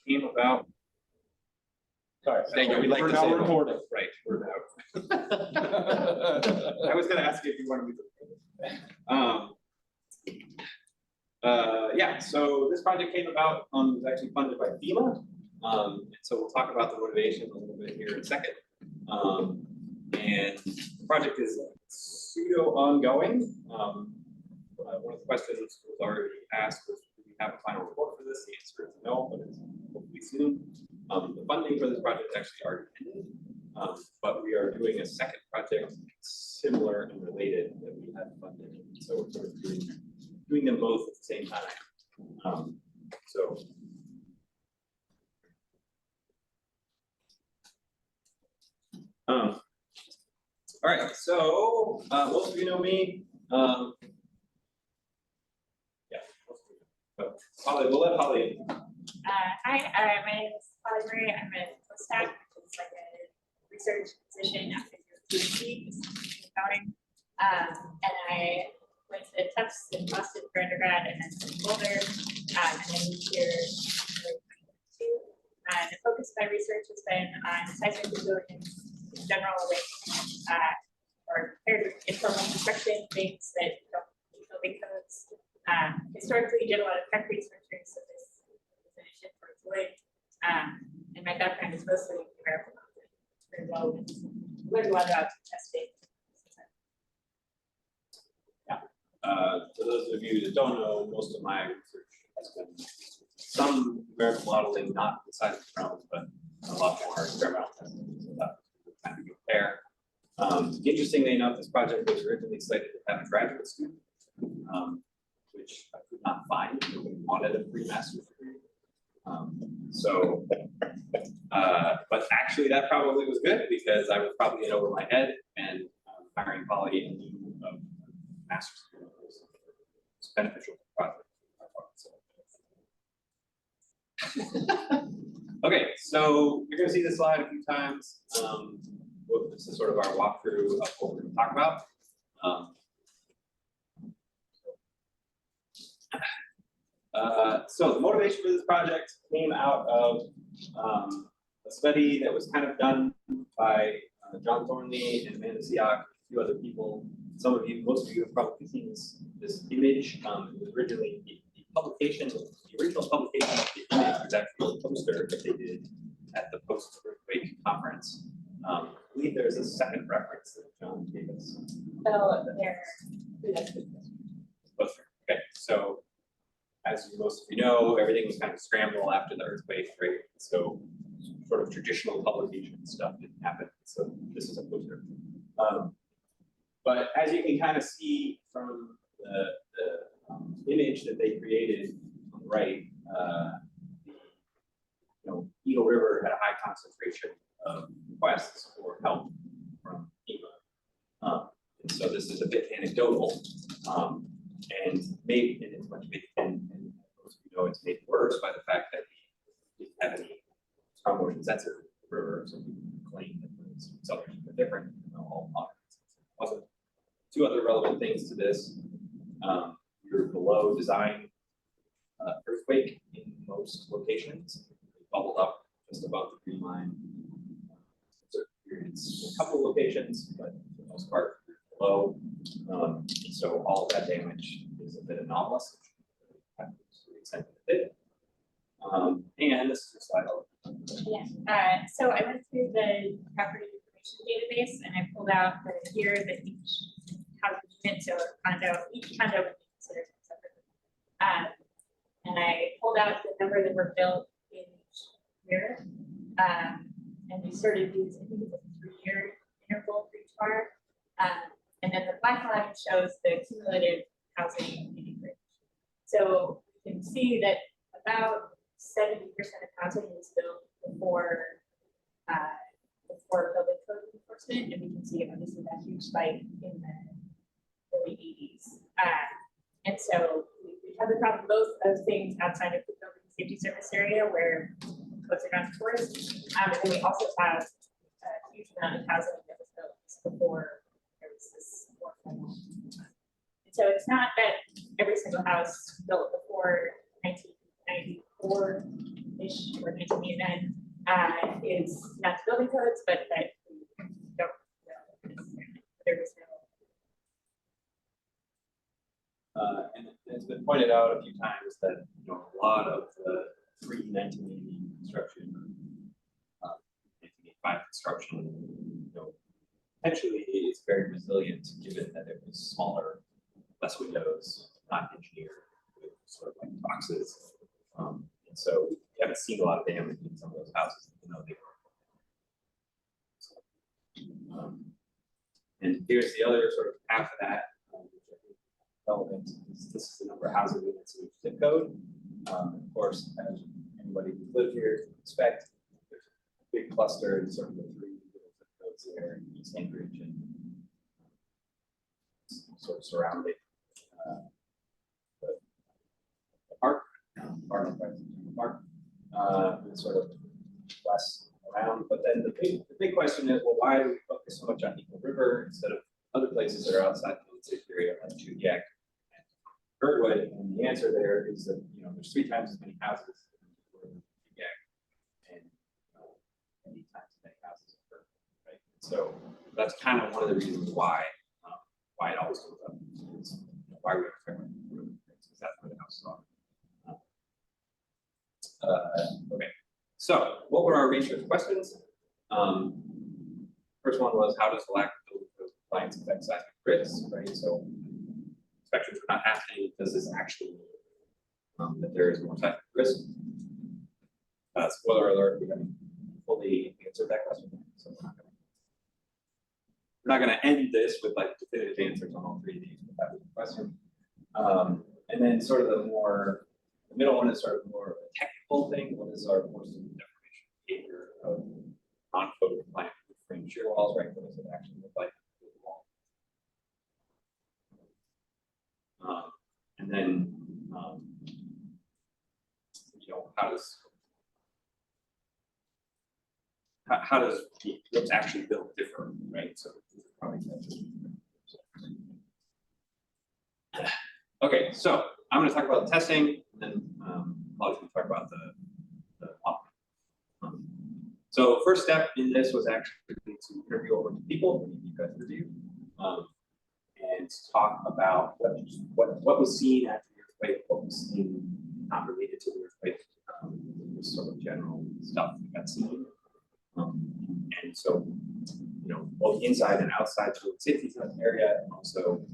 came about. Sorry, Thank you. We'd like we're to now say that. recording. Right, we're out. I was going to ask you if you wanted me to. Yeah, so this project came about, was actually funded by FEMA. And so we'll talk about the motivation a little bit here in a second. And the project is pseudo ongoing. One of the questions was already asked was, do we have a final report for this? The answer is no, but it's hopefully soon. The funding for this project actually already ended, but we are doing a second project similar and related that we had funded. So we're sort of doing them both at the same time. All right, so most of you know me. Yeah, Holly, we'll let Holly. Hi, my name is Holly Marie. I'm a postdoc, which is like a research position after your PhD in accounting. And I went to Tufts in Boston for undergrad and then to Boulder, and then moved here in 2022. The focus of my research has been on seismic resilience in general, like or paired with informal construction, things that don't need building codes. Historically, did a lot of tech research, so this is an issue towards wood. And my background is mostly numerical modeling. It's very well learned a lot about testing. Yeah. For those of you that don't know, most of my research has been some numerical modeling, not inside of the realm, but a lot more experimental testing. So that's kind of good there. Interestingly enough, this project was originally slated to have a graduate student, which I could not find. Nobody wanted a pre-master's degree. But actually that probably was good because I was probably in over my head, and hiring Polly in lieu of master's degree was beneficial to the project. Okay, so you're going to see this slide a few times. This is sort of our walkthrough of what we're going to talk about. So the motivation for this project came out of a study that was kind of done by John Thornley and Amanda SEAAK, a few other people. Some of you, most of you have probably seen this image. It was originally the publication, the original publication of the image was actually a poster that they did at the post-earthquake conference. I believe there's a second reference that John gave us. So there. Poster. Okay, so as most of you know, everything was kind of scrambled after the earthquake, right? So sort of traditional publication stuff didn't happen. So this is a poster. But as you can kind of see from the image that they created on the right, Eagle River had a high concentration of requests for help from FEMA. And so this is a bit anecdotal, and it's much big, and most of you know it's made worse by the fact that we didn't have any strong motion sensor river, so we claim that those acceleration are different. All modern. Two other relevant things to this: we were below design earthquake in most locations. It bubbled up just above the green line. It's a couple of locations, but for the most part, below. So all of that damage is a bit anomalous. And this is a slide. Yeah. So I went through the property information database and I pulled out the year that each housing unit, so each condo would be considered separate. And I pulled out the number that were built in each year. And we sort of used, I think it's a 3-year interval for each bar. And then the black line shows the cumulative housing in Anchorage. So you can see that about 70% of housing was built before building code enforcement, and we can see obviously that huge spike in the early 80s. And so we have the problem both of things outside of the building safety service area where codes are not enforced, and then we also have a huge amount of housing that was built before there was this more formal. And so it's not that every single house built before 1990 1984-ish or 1989 is not the building codes, but that we don't know necessarily. There was no. And it's been pointed out a few times that a lot of the pre-1980 construction, 1985 construction, potentially is very resilient given that it was smaller, less windows, not engineered with sort of like boxes. And so we haven't seen a lot of damage in some of those houses, even though they were. And here's the other sort of half of that, which I think is relevant. This is the number of housing units in each zip code. Of course, as anybody who's lived here would expect, there's a big cluster in sort of the three little zip codes there in East Anchorage and sort of surrounding the park, part of the park, and sort of less around. But then the big question is, well, why do we focus so much on Eagle River instead of other places that are outside the city area like SEAAK and Girdwood? And the answer there is that there's 3 times as many houses in SEAAK and 8 times as many houses in Girdwood, right? So that's kind of one of the reasons why it always comes up. Is why we are talking about because that's where the houses are. Okay, so what were our research questions? First one was, how does the lack of building code compliance affect seismic risks, right? So inspections are not happening. Does this actually mean that there is more seismic risk? Spoiler alert, we haven't fully answered that question. So we're not going to end this with like definitive answers on all 3 of these, but that was the question. And then sort of the middle one is sort of more of a technical thing. What is our force of deformation behavior of non-code compliant frame shear walls, right? What does it actually look like? And then, how does what's actually built differ, right? So probably okay, so I'm going to talk about the testing, and then Paul's going to talk about the model. So first step in this was actually to interview over the people, you guys interview, and talk about what was seen after the earthquake, what was seen not related to the earthquake, just sort of general stuff that got seen. And so, both inside and outside to the safety area, and also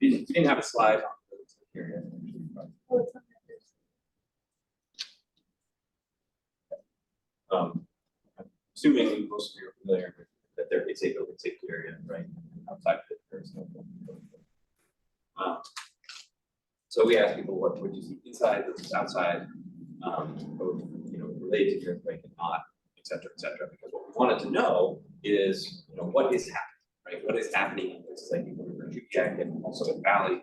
we didn't have a slide on the area. I'm assuming most of you are familiar with that there is a building safety area, right? Outside of it, there's no building. So we asked people, what would you see inside versus outside, both related to the earthquake and not, et cetera, because what we wanted to know is, what is happening, right? What is happening in places like SEAAK and also in Valley?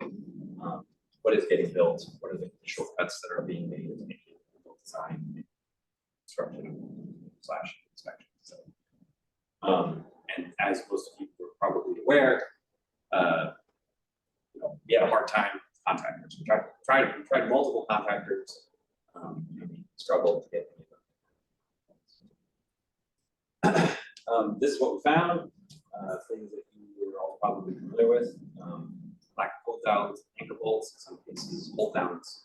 What is getting built? What are the shortcuts that are being made in design, construction / inspection? So, and as most of you were probably aware, we had a hard time with contractors. We tried multiple contractors. We struggled to get any of them. This is what we found. Things that you were all probably familiar with. Lack of hold downs, anchor bolts, in some cases hold downs.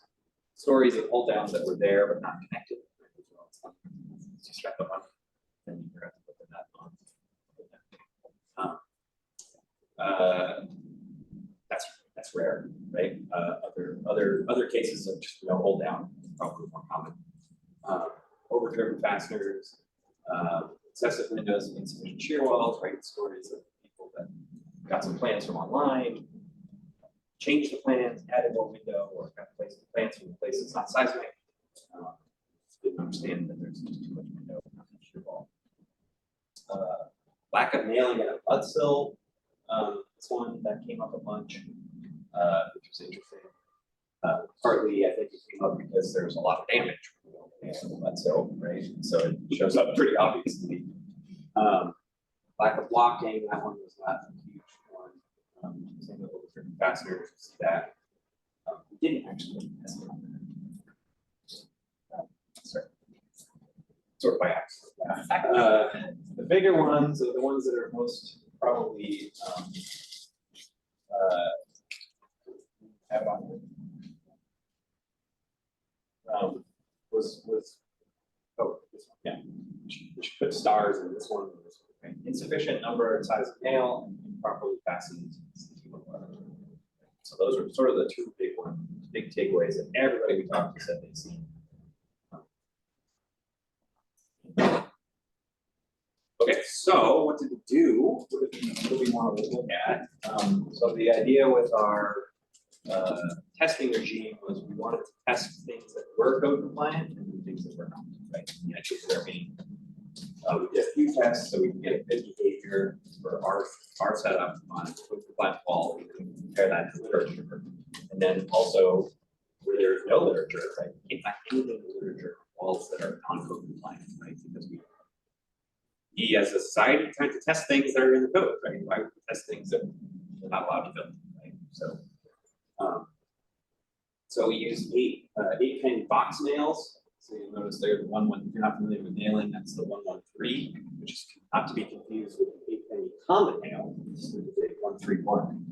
Stories of hold downs that were there but not connected. Just wrap up on it, then you have to put the nut on. That's rare, right? Other cases of just hold down probably more common. Overdriven fasteners, excessive windows and insufficient shear walls, right? Stories of people that got some plans from online, changed the plans, added more window, or got plans from a place that's not seismic. Didn't understand that there's just too much window, not much shear wall. Lack of nailing at a mud sill. This one that came up a bunch, which was interesting. Partly, I think it came up because there's a lot of damage from the mud sill, right? So it shows up pretty obviously. Lack of blocking, that one was not a huge one. Same with overdriven fasteners, you see that. We didn't actually test it on that. sort of by accident. The bigger ones are the ones that are most probably have on was oh, this one, yeah, we should put stars in this one. Okay. Insufficient number and size of nail and improperly fastened. So those are sort of the two big ones, big takeaways that everybody we talked to said they've seen. Okay, so what did we do? What do we want to look at? So the idea with our testing regime was we wanted to test things that were code compliant and things that were not. Right? The idea there being we did a few tests so we can get a good behavior for our setup on a code compliant wall. We can compare that to literature, and then also where there's no literature, right? You can't find anything in the literature on walls that are non-code compliant, right? Because we as a society trying to test things that are in the code, right? Why would we test things that we're not allowed to build, right? So we use eight penny box nails. So you'll notice there the one if you're not familiar with nailing, that's the 113, which is not to be confused with the 8 penny common nail, which is 131,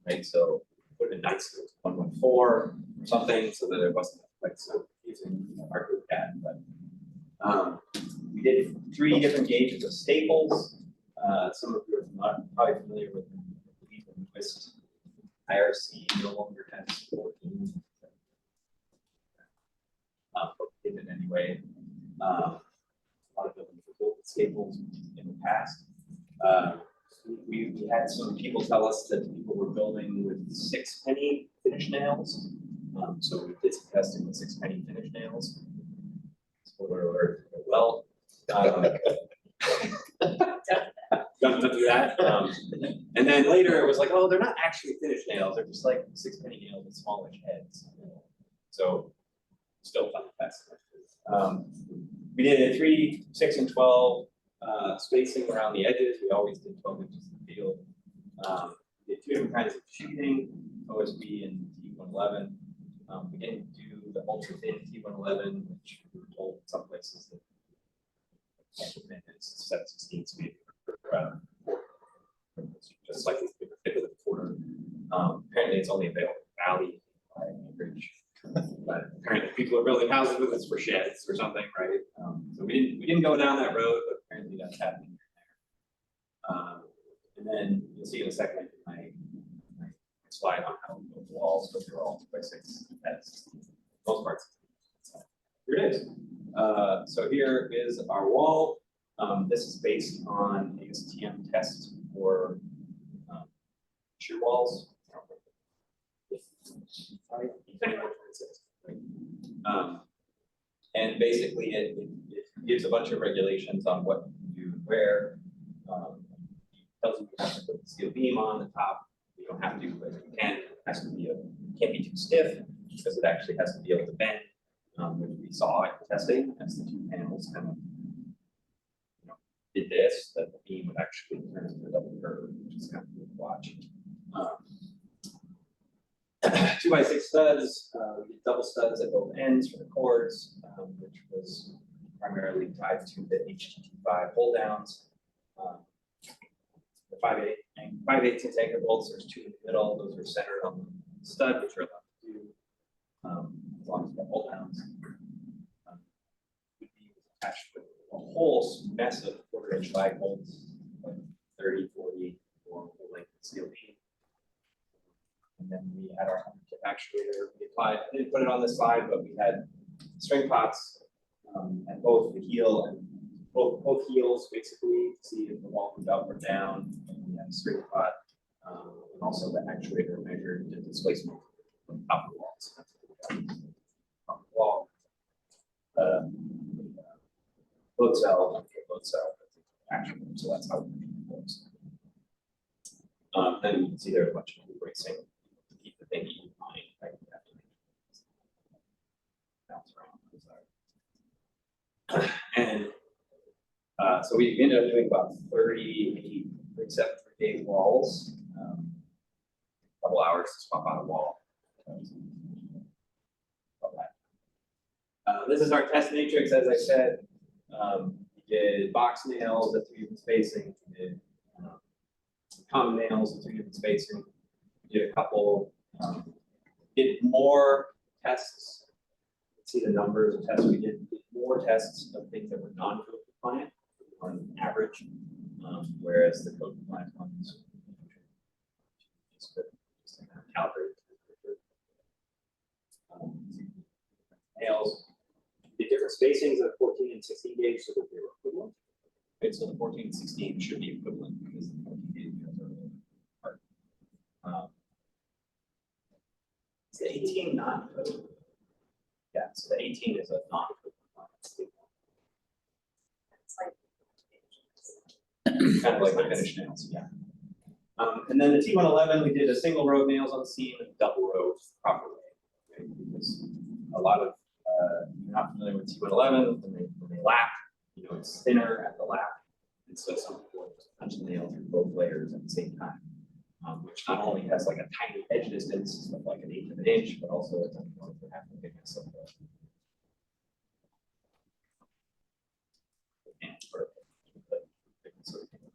right? So put it nice 114 or something so that it wasn't quite so confusing. Hard to look at, but we did 3 different gauges of staples. Some of you are not probably familiar with the newest IRC no longer has 14. But we did it anyway. A lot of buildings were built with staples in the past. We had some people tell us that people were building with 6 penny finish nails. So we did some testing with 6 penny finish nails. Spoiler alert, well. Don't do that. And then later it was like, oh, they're not actually finish nails. They're just like 6 penny nails with smallish heads. So still fun to test. We did a 3, 6, and 12 spacing around the edges. We always did 12 inches in the field. We did 2 different kinds of sheeting, OSB and T111. We didn't do the ultra thin T111, which we were told in some places that it's 7/16 speed, just slightly thicker than a quarter. Apparently, it's only available in Valley by Anchorage. But apparently people are building houses with this for sheds or something, right? So we didn't go down that road, but apparently that's happening there. And then you'll see in a second my slide on how we build walls, but they're all 2x6. That's most parts. Here it is. So here is our wall. This is based on a STM test for shear walls. And basically it gives a bunch of regulations on what you can do and where. It tells you have to put the steel beam on the top. You don't have to, but you can. It has to be can't be too stiff because it actually has to be able to bend, which we saw in testing as the 2 panels kind of did this, that the beam would actually turn into a double curve, which is kind of cool to watch. 2x6 studs, we did double studs at both ends for the cords, which was primarily tied to the HTT5 hold downs. The 5/8 anchor bolts, there's 2 in the middle, those are centered on the stud, which are allowed to do as long as the hold downs. Would be attached with a whole mess of 1/4-inch lag bolts, like 30, 40, or length of steel beam. And then we had our tip actuator. We applied, I didn't put it on this slide, but we had string pots at both the heel and both heels basically to see if the wall moved up or down. And we had a string pot and also the actuator measured the displacement from top of the wall. So that's what we got on the wall. Load cell, actuator. So that's how we measure the loads. Then you can see there's a bunch of bracing. Keep the thing in mind, right? You have to bounce around. And so we ended up doing about 37 day walls. A couple hours to swap out a wall. This is our test matrix, as I said. We did box nails at 3 different spacing. We did common nails at 3 different spacing. We did a couple, did more tests. Let's see the numbers of tests we did. We did more tests of things that were non-code compliant on average, whereas the code compliant ones just calibrated. Nails, the different spacings of 14 and 16 gauge so that they were equivalent. Okay, so the 14 and 16 should be equivalent because the 14 gauge nails are a little apart. Is the 18 not code? Yeah, so the 18 is a non-code compliant. It's like Kind of like the finished nails, yeah. And then the T111, we did a single row of nails on the seam and double row proper way. Okay? Because a lot of, you're not familiar with T111, when they lap, you know, it's thinner at the lap. And so some people punch the nail through both layers at the same time, which not only has like a tiny edge distance of like 1/8 of an inch, but also it's only 1/2 the thickness of the hand or the thickness of the hand.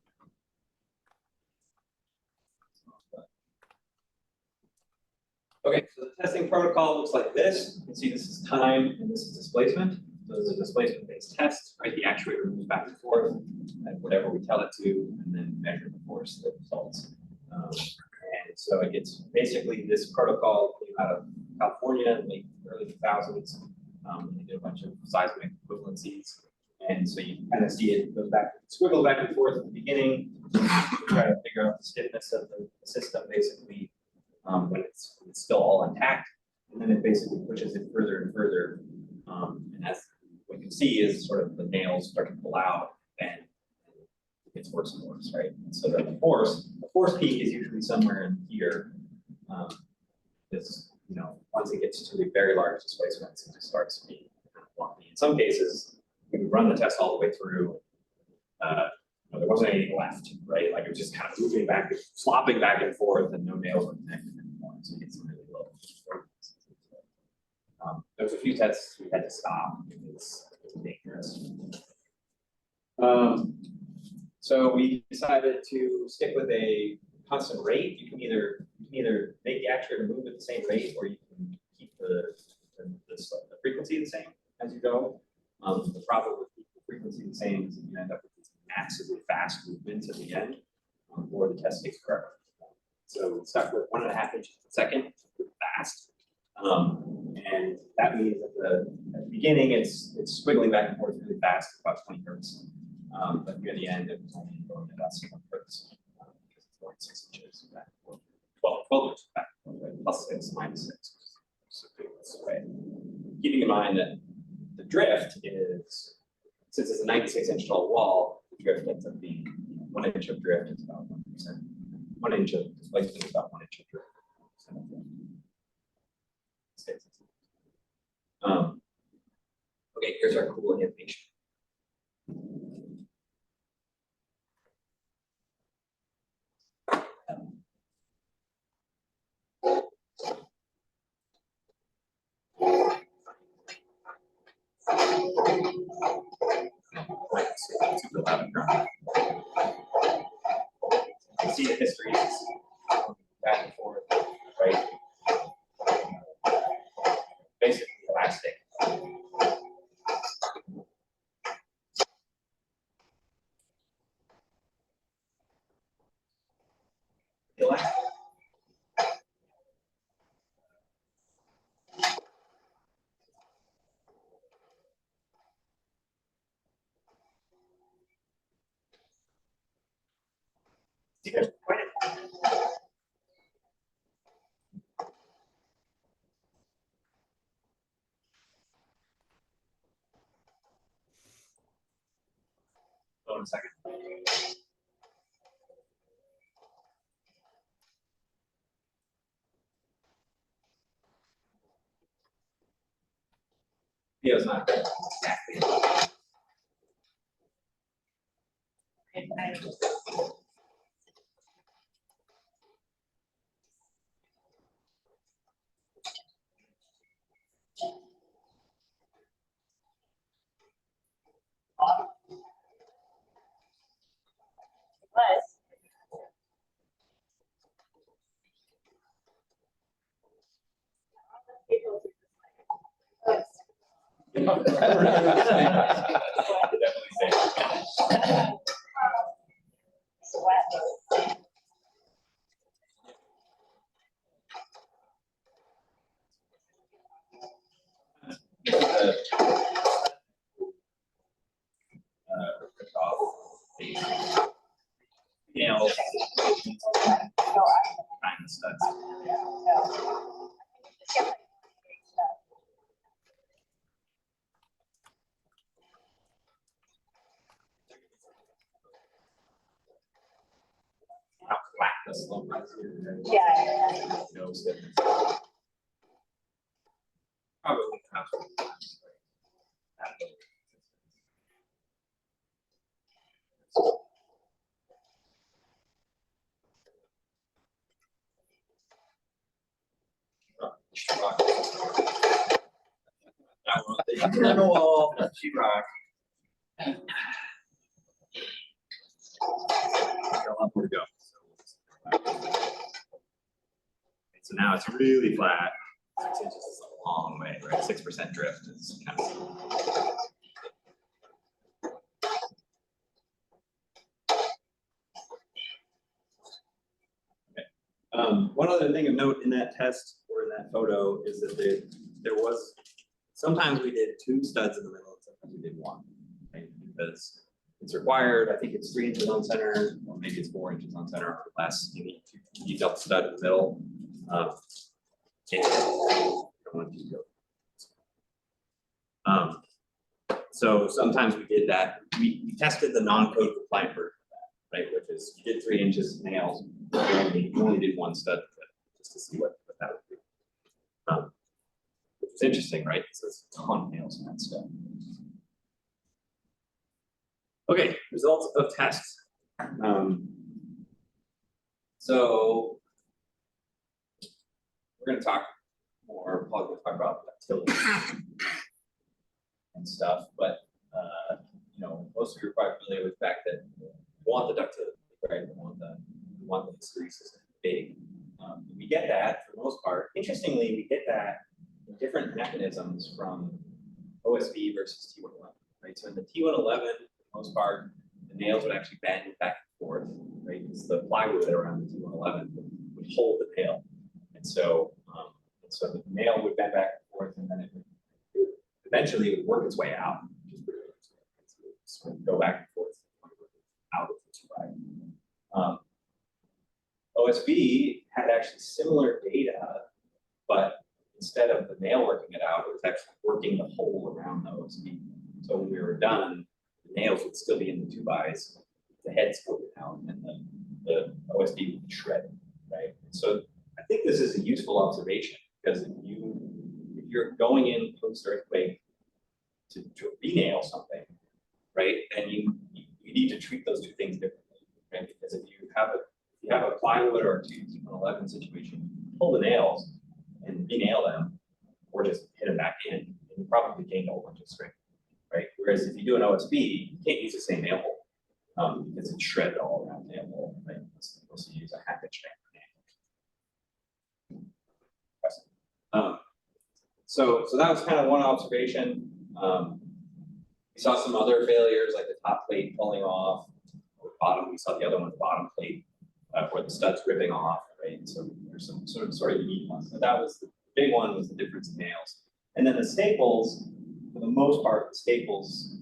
Okay, so the testing protocol looks like this. You can see this is time and this is displacement. So this is a displacement-based test, right? The actuator moves back and forth at whatever we tell it to, and then measure the force that results. And so it gets basically this protocol came out of California in the early 2000s. They did a bunch of seismic equivalencies. And so you kind of see it goes back, squiggle back and forth at the beginning, try to figure out the stiffness of the system basically. When it's still all intact, and then it basically pushes it further and further. And as what you can see is sort of the nails start to pull out, and it gets worse and worse, right? And so the force peak is usually somewhere in here. This, you know, once it gets to the very large displacements, it just starts to be kind of lumpy. In some cases, we run the test all the way through. There wasn't anything left, right? Like it was just kind of moving back, flopping back and forth, and no nails were connected anymore. So you get some really low. There was a few tests we had to stop because it was dangerous. So we decided to stick with a constant rate. You can either make the actuator move at the same rate, or you can keep the frequency the same as you go. The problem with keeping the frequency the same is that you end up with these massively fast movements at the end, or the test takes forever. So we stuck with 1.5 inches per second, fast. And that means that at the beginning it's squiggling back and forth really fast, about 20 hertz. But near the end it was only going at about 6 hertz because it's going 6 inches back and forth. 12 inches back and forth, right? Plus 6, minus 6. So this way. Keeping in mind that the drift is, since it's a 96-inch tall wall, the drift ends up being 1 inch of drift is about 1%. 1 inch of displacement is about 1 inch of drift. Okay, here's our cool animation. Super loud and dry. You can see the history back and forth, right? Basically elastic. Elastic. See, there's quite a hold on a second. Video's not good. Exactly. Definitely say. Ripped off the nails, kind of studs. How flat the slope is here. Yeah. No stiffness. Probably not. On the wall, sheetrock. Still up where to go. So now it's really flat. 6 inches is a long way, right? 6% drift is kind of. One other thing of note in that test or in that photo is that there was, sometimes we did 2 studs in the middle, and sometimes we did 1, right? Because it's required, I think it's 3 inches on center, or maybe it's 4 inches on center or less. You need double stud in the middle. So sometimes we did that. We tested the non-code compliant version of that, right? Which is you did 3 inches nails, you only did 1 stud just to see what that would be. Which is interesting, right? Because there's a ton of nails in that stuff. Okay, results of tests. So we're going to talk more, probably talk about ductility and stuff, but you know, most of you are quite familiar with the fact that we want the ductility, right? We want the hysteresis to be big. We get that for the most part. Interestingly, we get that in different mechanisms from OSB versus T111, right? So in the T111, for the most part, the nails would actually bend back and forth, right? Because the plywood around the T111 would hold the nail. And so the nail would bend back and forth, and then it would eventually it would work its way out. So go back and forth out of the 2x. OSB had actually similar data, but instead of the nail working it out, it was actually working the hole around the OSB. So when we were done, the nails would still be in the 2x, the heads would be out, and the OSB would be shredded, right? So I think this is a useful observation because if you're going in post-earthquake to re-nail something, right, then you need to treat those 2 things differently, right? Because if you have a plywood or a T111 situation, pull the nails and re-nail them, or just hit them back in, and you probably gain a whole bunch of strength, right? Whereas if you do an OSB, you can't use the same nail hole because it's shredded all around the nail hole, right? Unless you use a half-inch nail. So that was kind of one observation. We saw some other failures like the top plate falling off, or bottom. We saw the other one, the bottom plate, where the studs ripping off, right? So there's some sort of unique ones. So that was the big one, was the difference in nails. And then the staples, for the most part, the staples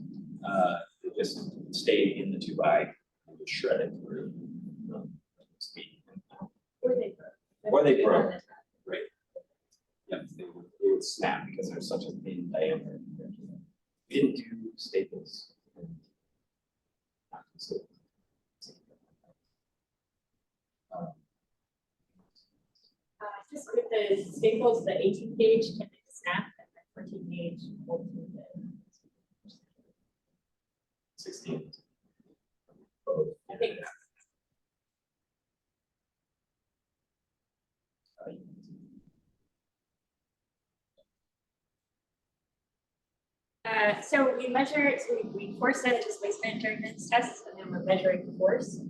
just stayed in the 2x and just shredded through. Or they broke. Right. Yep, they would snap because there's such a thin diameter. We didn't do staples. Just with the staples, the 18 gauge tended to snap, and the 14 gauge holds with it. 16. I think. So we measure, so we force set displacement during this test, and then we're measuring force.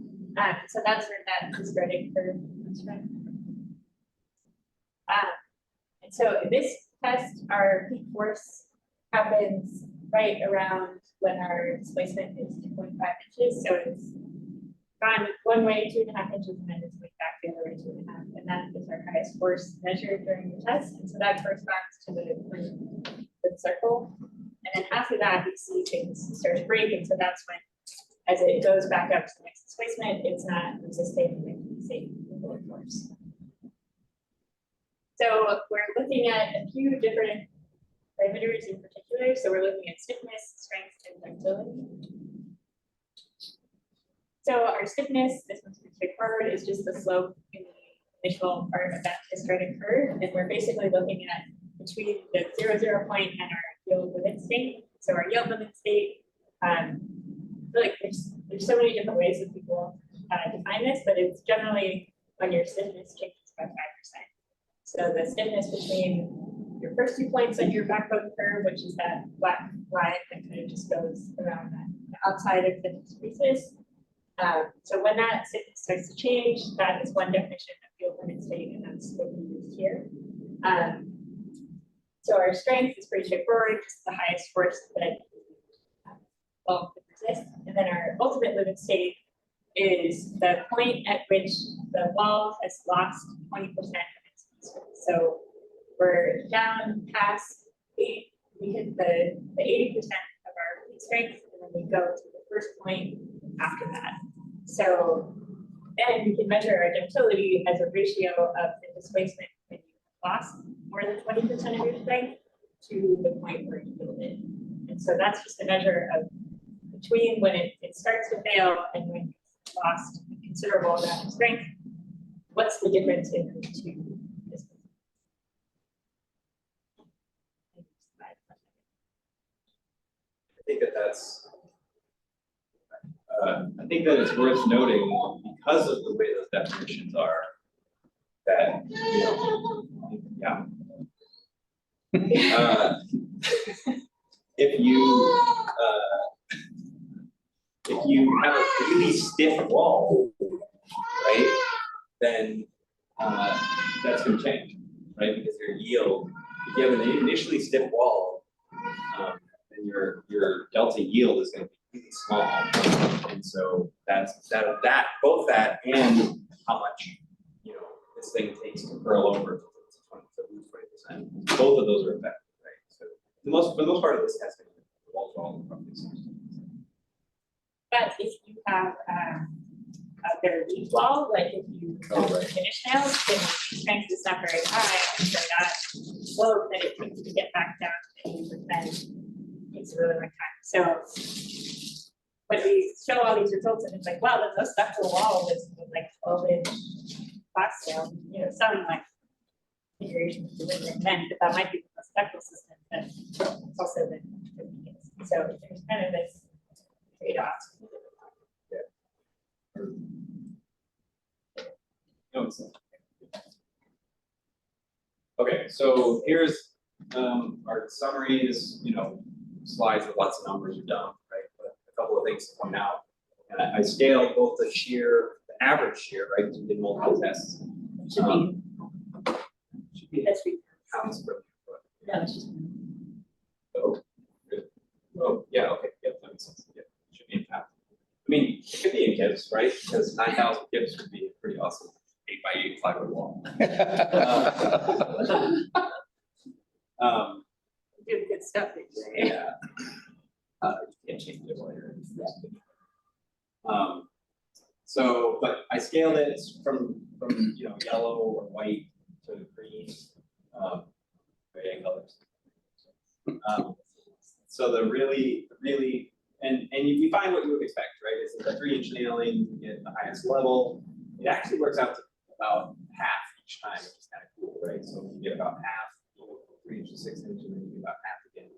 So that's where that hysteretic curve comes from. And so in this test, our peak force happens right around when our displacement is 2.5 inches. So it's gone one way 2.5 inches, and then it's going back the other way 2.5. And that is our highest force measured during the test. And so that corresponds to the circle. And then after that, you see things start to break. And so that's when, as it goes back up to the next displacement, it's not resisting the same force. So we're looking at a few different parameters in particular. So we're looking at stiffness, strength, and ductility. So our stiffness, this one's pretty straightforward, is just the slope in the initial part of that hysteretic curve. And we're basically looking at between the 0, point and our yield limit state. So our yield limit state, I feel like there's so many different ways that people define this, but it's generally when your stiffness changes by 5%. So the stiffness between your first 2 points on your backbone curve, which is that black line that kind of just goes around the outside of the spaces. So when that stiffness starts to change, that is one definition of yield limit state, and that's what we use here. So our strength is pretty straightforward, just the highest force that wall could resist. And then our ultimate limit state is the point at which the wall has lost 20% of its strength. So we're down past we hit the 80% of our strength, and then we go to the first point after that. So then we can measure our ductility as a ratio of the displacement when you lost more than 20% of your strength to the point where you yielded. And so that's just a measure of between when it starts to fail and when you've lost a considerable amount of strength, what's the difference in the two displaces? I think that it's worth noting, because of the way those definitions are, that, you know, yeah. If you have a really stiff wall, right, then that's going to change, right? Because your yield, if you have an initially stiff wall, then your delta yield is going to be really small, and so that's both that and how much, you know, this thing takes to curl over to lose 20%. Both of those are affected, right? So for the most part of this testing, the walls are all roughly the same. But if you have a very weak wall, like if you finish nails, then the strength is not very high, and so that slope that it takes to get back down to 80% takes a really long time. So when we show all these results, and it's like, wow, the most stuck to the wall was like 12-inch box nail, you know, some like configuration we wouldn't recommend, but that might be the most spectral system, but it's also the so there's kind of this trade-off. Okay, so here's our summaries, you know, slides with lots of numbers are done, right? But a couple of things to point out. And I scaled both the shear, the average shear, right? Because we did multiple tests. Should be history. Pounds per foot. No, it's just Oh, good. Oh, yeah, okay, yeah, that makes sense. Yeah, it should be in pounds. I mean, it could be in kips, right? Because 9,000 kips would be a pretty awesome 8x8 plywood wall. do good stuff. Yeah. You can't change it later. So, but I scaled it from you know, yellow or white to green, gray colors. So the really, and you find what you would expect, right? Is that 3-inch nailing, you get the highest level. It actually works out to about half each time, which is kind of cool, right? So you get about half, you know, 3 inches, 6 inches, and then you get about half again.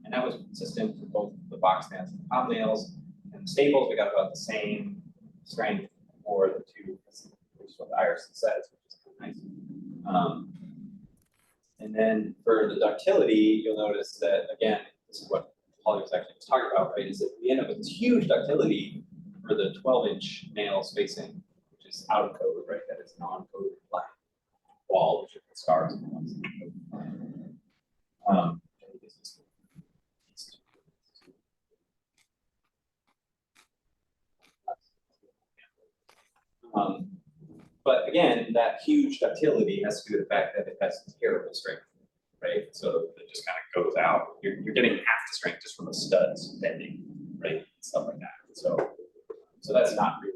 And that was consistent for both the box nails and the pop nails. And the staples, we got about the same strength for the two, which is what the Iverson says, which is kind of nice. And then for the ductility, you'll notice that, again, this is what Holly was actually talking about, right? Is that we end up with this huge ductility for the 12-inch nail spacing, which is out of code, right? That is non-coded black. wall, which are the scars. Um, but again, that huge ductility has to do with the fact that it has terrible strength, right? So it just kind of goes out. You're getting half the strength just from the studs bending, right? Stuff like that. So that's not really.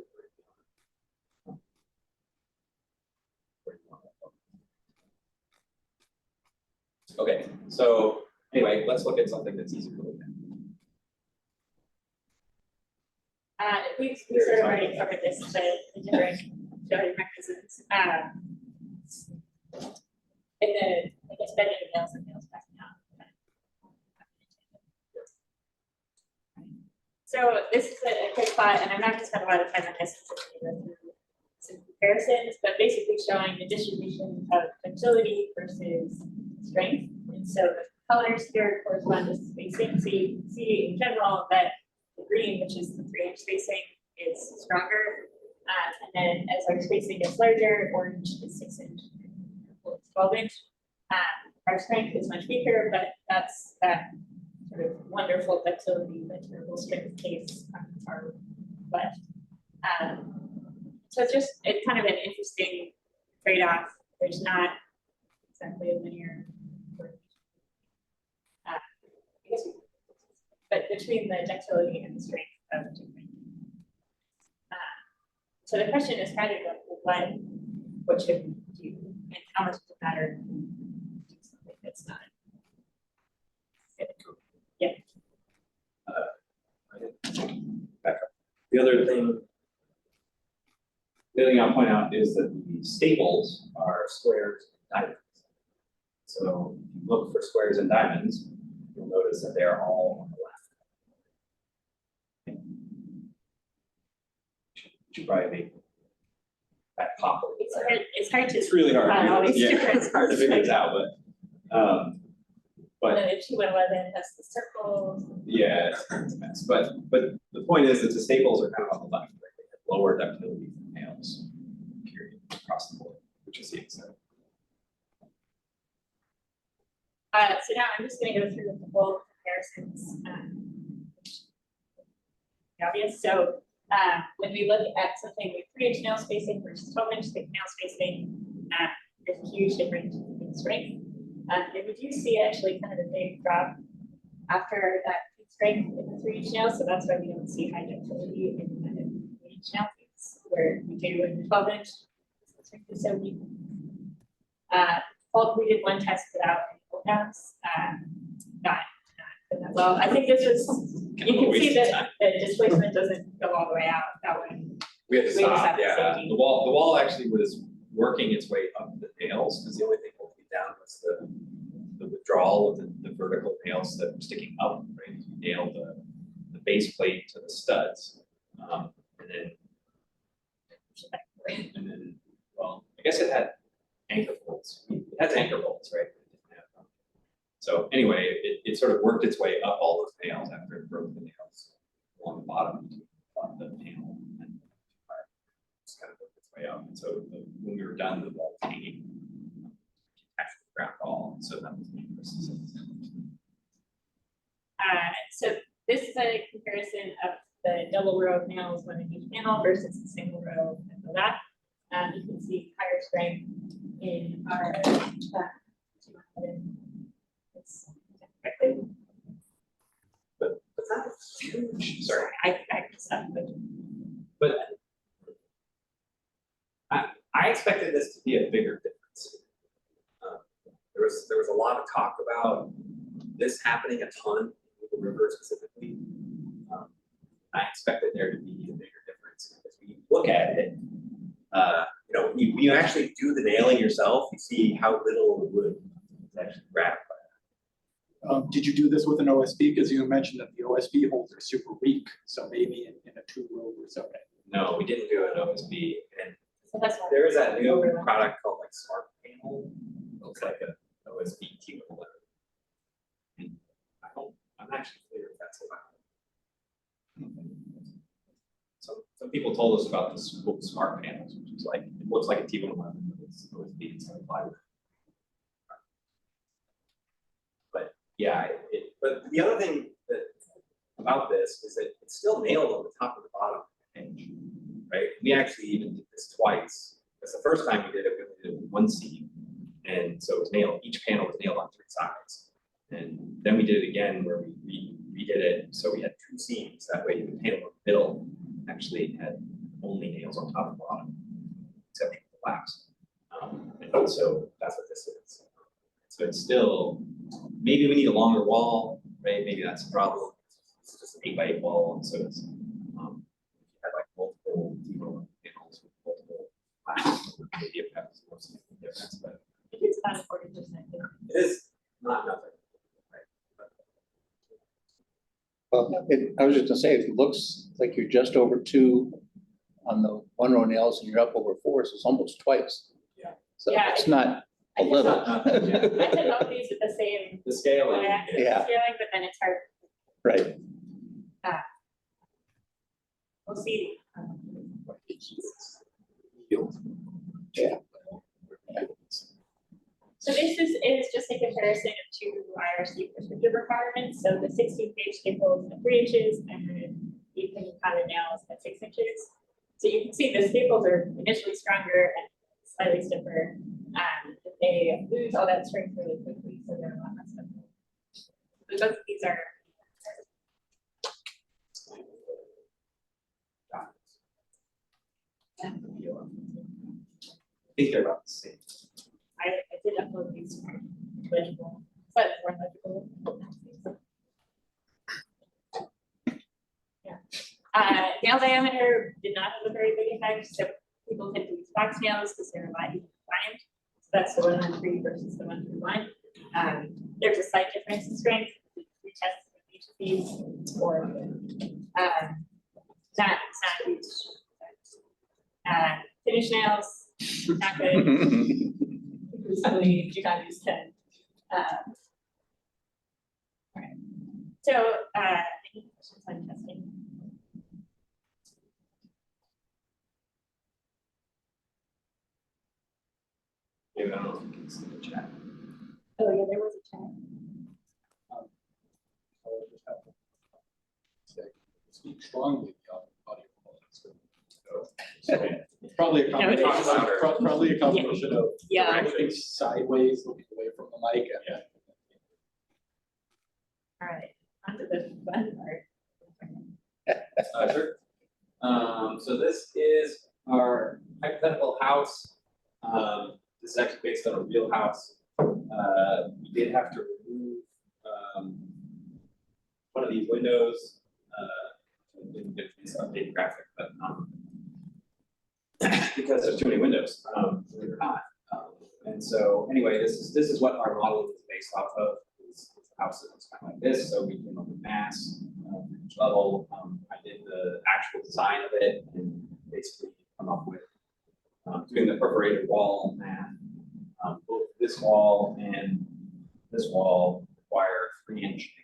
Okay, so anyway, let's look at something that's easier to look at. We sort of already covered this, the different showing mechanisms. In the, I guess, bending of nails and nails backing out. So this is a quick plot, and I'm not going to spend a lot of time on this. Some comparisons, but basically showing the distribution of ductility versus strength. And so the colors here correspond to spacing. So you can see in general that the green, which is the 3-inch spacing, is stronger. And then as our spacing gets larger, orange is 6-inch, 12-inch. Our strength is much weaker, but that's that sort of wonderful ductility, the terrible strength case on our left. So it's kind of an interesting trade-off. There's not exactly a linear but between the ductility and the strength of different. So the question is kind of what should we do, and how much does it matter to do something that's not? Yeah. Back up. The other thing I'll point out is that the staples are squares and diamonds. So if you look for squares and diamonds, you'll notice that they are all on the left. Should probably make that pop. It's hard to. It's really hard. It's hard to figure this out, but and then if 211, that's the circles. Yeah, it's a mess. But the point is that the staples are kind of on the left, right? They have lower ductility than nails, period, across the board, which is the extent. So now I'm just going to go through the full comparisons. Obvious. So when we look at something with 3-inch nail spacing versus 12-inch nail spacing, there's a huge difference in strength. And we do see actually kind of a big drop after that strength in the 3-inch nail. So that's why we don't see high ductility in the 3-inch nail piece, where we do in the 12-inch. The strength is so weak. We did one test without any pull downs. Not well. I think this was, you can see that the displacement doesn't go all the way out that way. We had to stop, yeah. The wall actually was working its way up the nails, because the only thing holding it down was the withdrawal of the vertical nails that were sticking up, right? You nailed the base plate to the studs. And then, well, I guess it had anchor bolts. It has anchor bolts, right? So anyway, it sort of worked its way up all those nails after it broke the nails along the bottom of the panel, and just kind of worked its way up. And so when we were done, the wall was hanging attached to the ground wall. So that was the interesting. So this is a comparison of the double row of nails, one in each panel, versus the single row below that. You can see higher strength in our but that's not huge. Sorry, I messed up, but I expected this to be a bigger difference. There was a lot of talk about this happening a ton in the river specifically. I expected there to be a bigger difference because when you look at it, you know, when you actually do the nailing yourself, you see how little the wood is actually wrapped by that. Did you do this with an OSB? Because you mentioned that the OSB holes are super weak, so maybe in a 2-row or something. No, we didn't do an OSB, and so that's why there is that new product called like Smart Panel. It looks like an OSB T11. And I'm actually clear if that's allowed. Some people told us about this Smart Panels, which is like, it looks like a T11, but is OSB and Plywood. But yeah, but the other thing that about this is that it's still nailed on the top of the bottom hinge, right? We actually even did this twice. Because the first time we did it, we only did it with one seam. And so it was nailed, each panel was nailed on 3 sides. And then we did it again where we redid it. So we had 2 seams. That way the panel in the middle actually had only nails on top and bottom, except for the flaps. And so that's what this is. So it's still, maybe we need a longer wall, right? Maybe that's a problem. It's just an 8x8 wall. And so it's, if you had like multiple panels with multiple flaps, maybe it has more significant difference, but It's about 40%. it is not nothing. Well, I was just gonna say, it looks like you're just over 2 on the 1 row nails and you're up over 4, so it's almost twice. Yeah. So Yeah, it's not a I just little. I did all these with the same The scaling. Yeah. scaling, but then it's hard. Right. We'll see. Yeah. So this is just a comparison of 2 IRC prescriptive requirements. So the 16-page staples at 3 inches and you can cut the nails at 6 inches. So you can see the staples are initially stronger and slightly stiffer. But they lose all that strength really quickly, so they're a lot less stable. So both of these are. I think they're about the same. I did upload these for legible, slightly more legible. Yeah. Nail diameter did not have a very big effect, so people tend to use box nails because they're light and compliant. So that's the 1-3 versus the 1-1. There's a slight difference in strength. We test each of these, or not huge. Finish nails, not good. Usually do not use 10. All right. So, any questions on testing? Maybe I don't know if you can see the chat. Oh, yeah, there was a chat. I would just have to say, speak strongly about audio quality. So, probably a Yeah, it combination, is. probably a combination of Yeah. looking sideways, looking away from the mic. And All right. On to the fun part. Sure. So this is our hypothetical house. This is actually based on a real house. We did have to remove one of these windows. Didn't get this updated graphic, but because there's too many windows, believe it or not. And so anyway, this is what our model is based off of. Is the house that looks kind of like this. So we came up with mass for each level. I did the actual design of it and basically come up with doing the perforated wall math. Both this wall and this wall require 3-inch.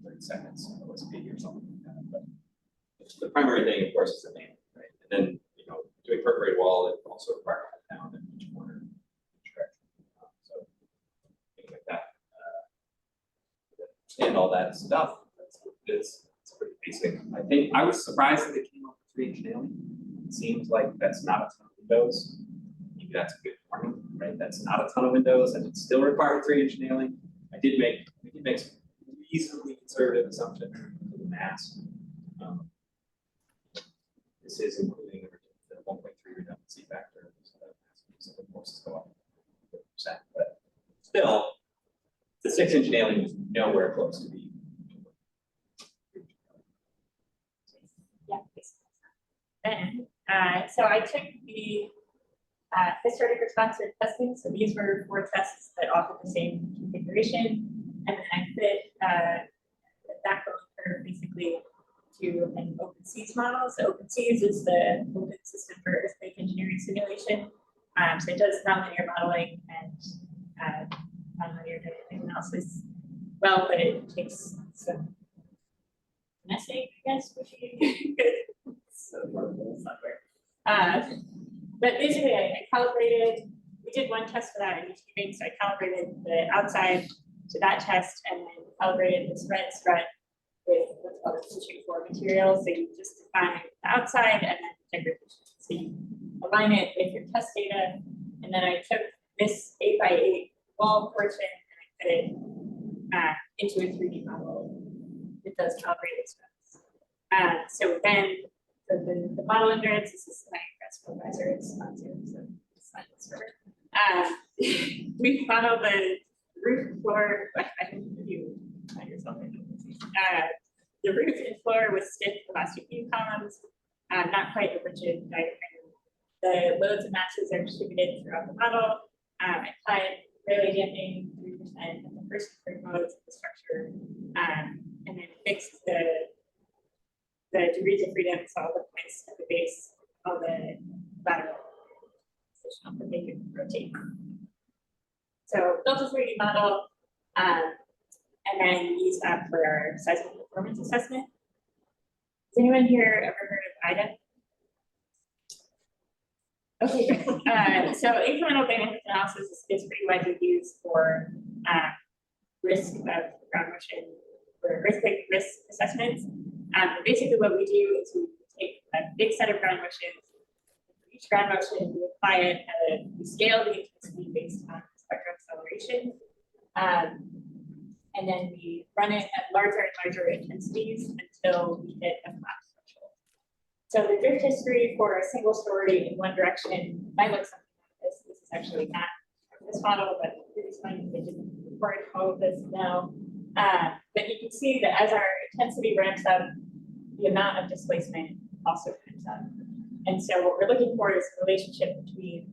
30 seconds OSB or something like that. But the primary thing, of course, is the name, right? And then, doing perforated wall, it also requires a down in each corner, each direction. So, things like that. And all that stuff. It's pretty basic. I think I was surprised that it came up with 3-inch nailing. It seems like that's not a ton of windows. Maybe that's a good warning, right? That's not a ton of windows, and it still required 3-inch nailing. We did make some reasonably conservative assumption for the mass. This is including the 1.3 redundancy factor, so that mass forces go up 50%. But still, the 6-inch nailing is nowhere close to being. Yeah. Then, so I took the hysteretic response rate testing. So these were 4 tests that offered the same configuration. And then I fit the backbone curve basically to an OpenSeas model. So OpenSeas is the open system for earthquake engineering simulation. So it does nonlinear modeling and nonlinear dynamic analysis well, but it takes some messing, I guess, which you so horrible software. But basically, I calibrated. We did one test for that in each so I calibrated the outside to that test, and then calibrated this red strut with what's called a teaching for material. So you just define the outside and then degradation. So you align it with your test data, and then I took this 8x8 wall portion and I put it into a 3D model with those calibrated struts. So then the model endurance, this is my supervisor, it's sponsor, so it's not this for her. We modeled the roof floor. I think you find yourself in the roof and floor with stiff elastic beam columns, not quite a rigid diagram. The loads and masses are distributed throughout the model. I applied rarely damping 3% of the first three modes of the structure, and then fixed the degrees of freedom, so all the points at the base, all the lateral position that they could rotate. So built a 3D model, and then used that for our seismic performance assessment. Has anyone here ever heard of IDA? Okay, great. So incremental dynamic analysis is pretty widely used for risk of ground motion, for earthquake risk assessments. Basically what we do is we take a big set of ground motions. For each ground motion, we apply it we scale the intensity based on spectral acceleration. And then we run it at larger and larger intensities until we hit a flat threshold. So the drift history for a single story in one direction might look something like this. This is actually not this model, but it's fine. They didn't record all of this now. But you can see that as our intensity ramps up, the amount of displacement also ramps up. And so what we're looking for is a relationship between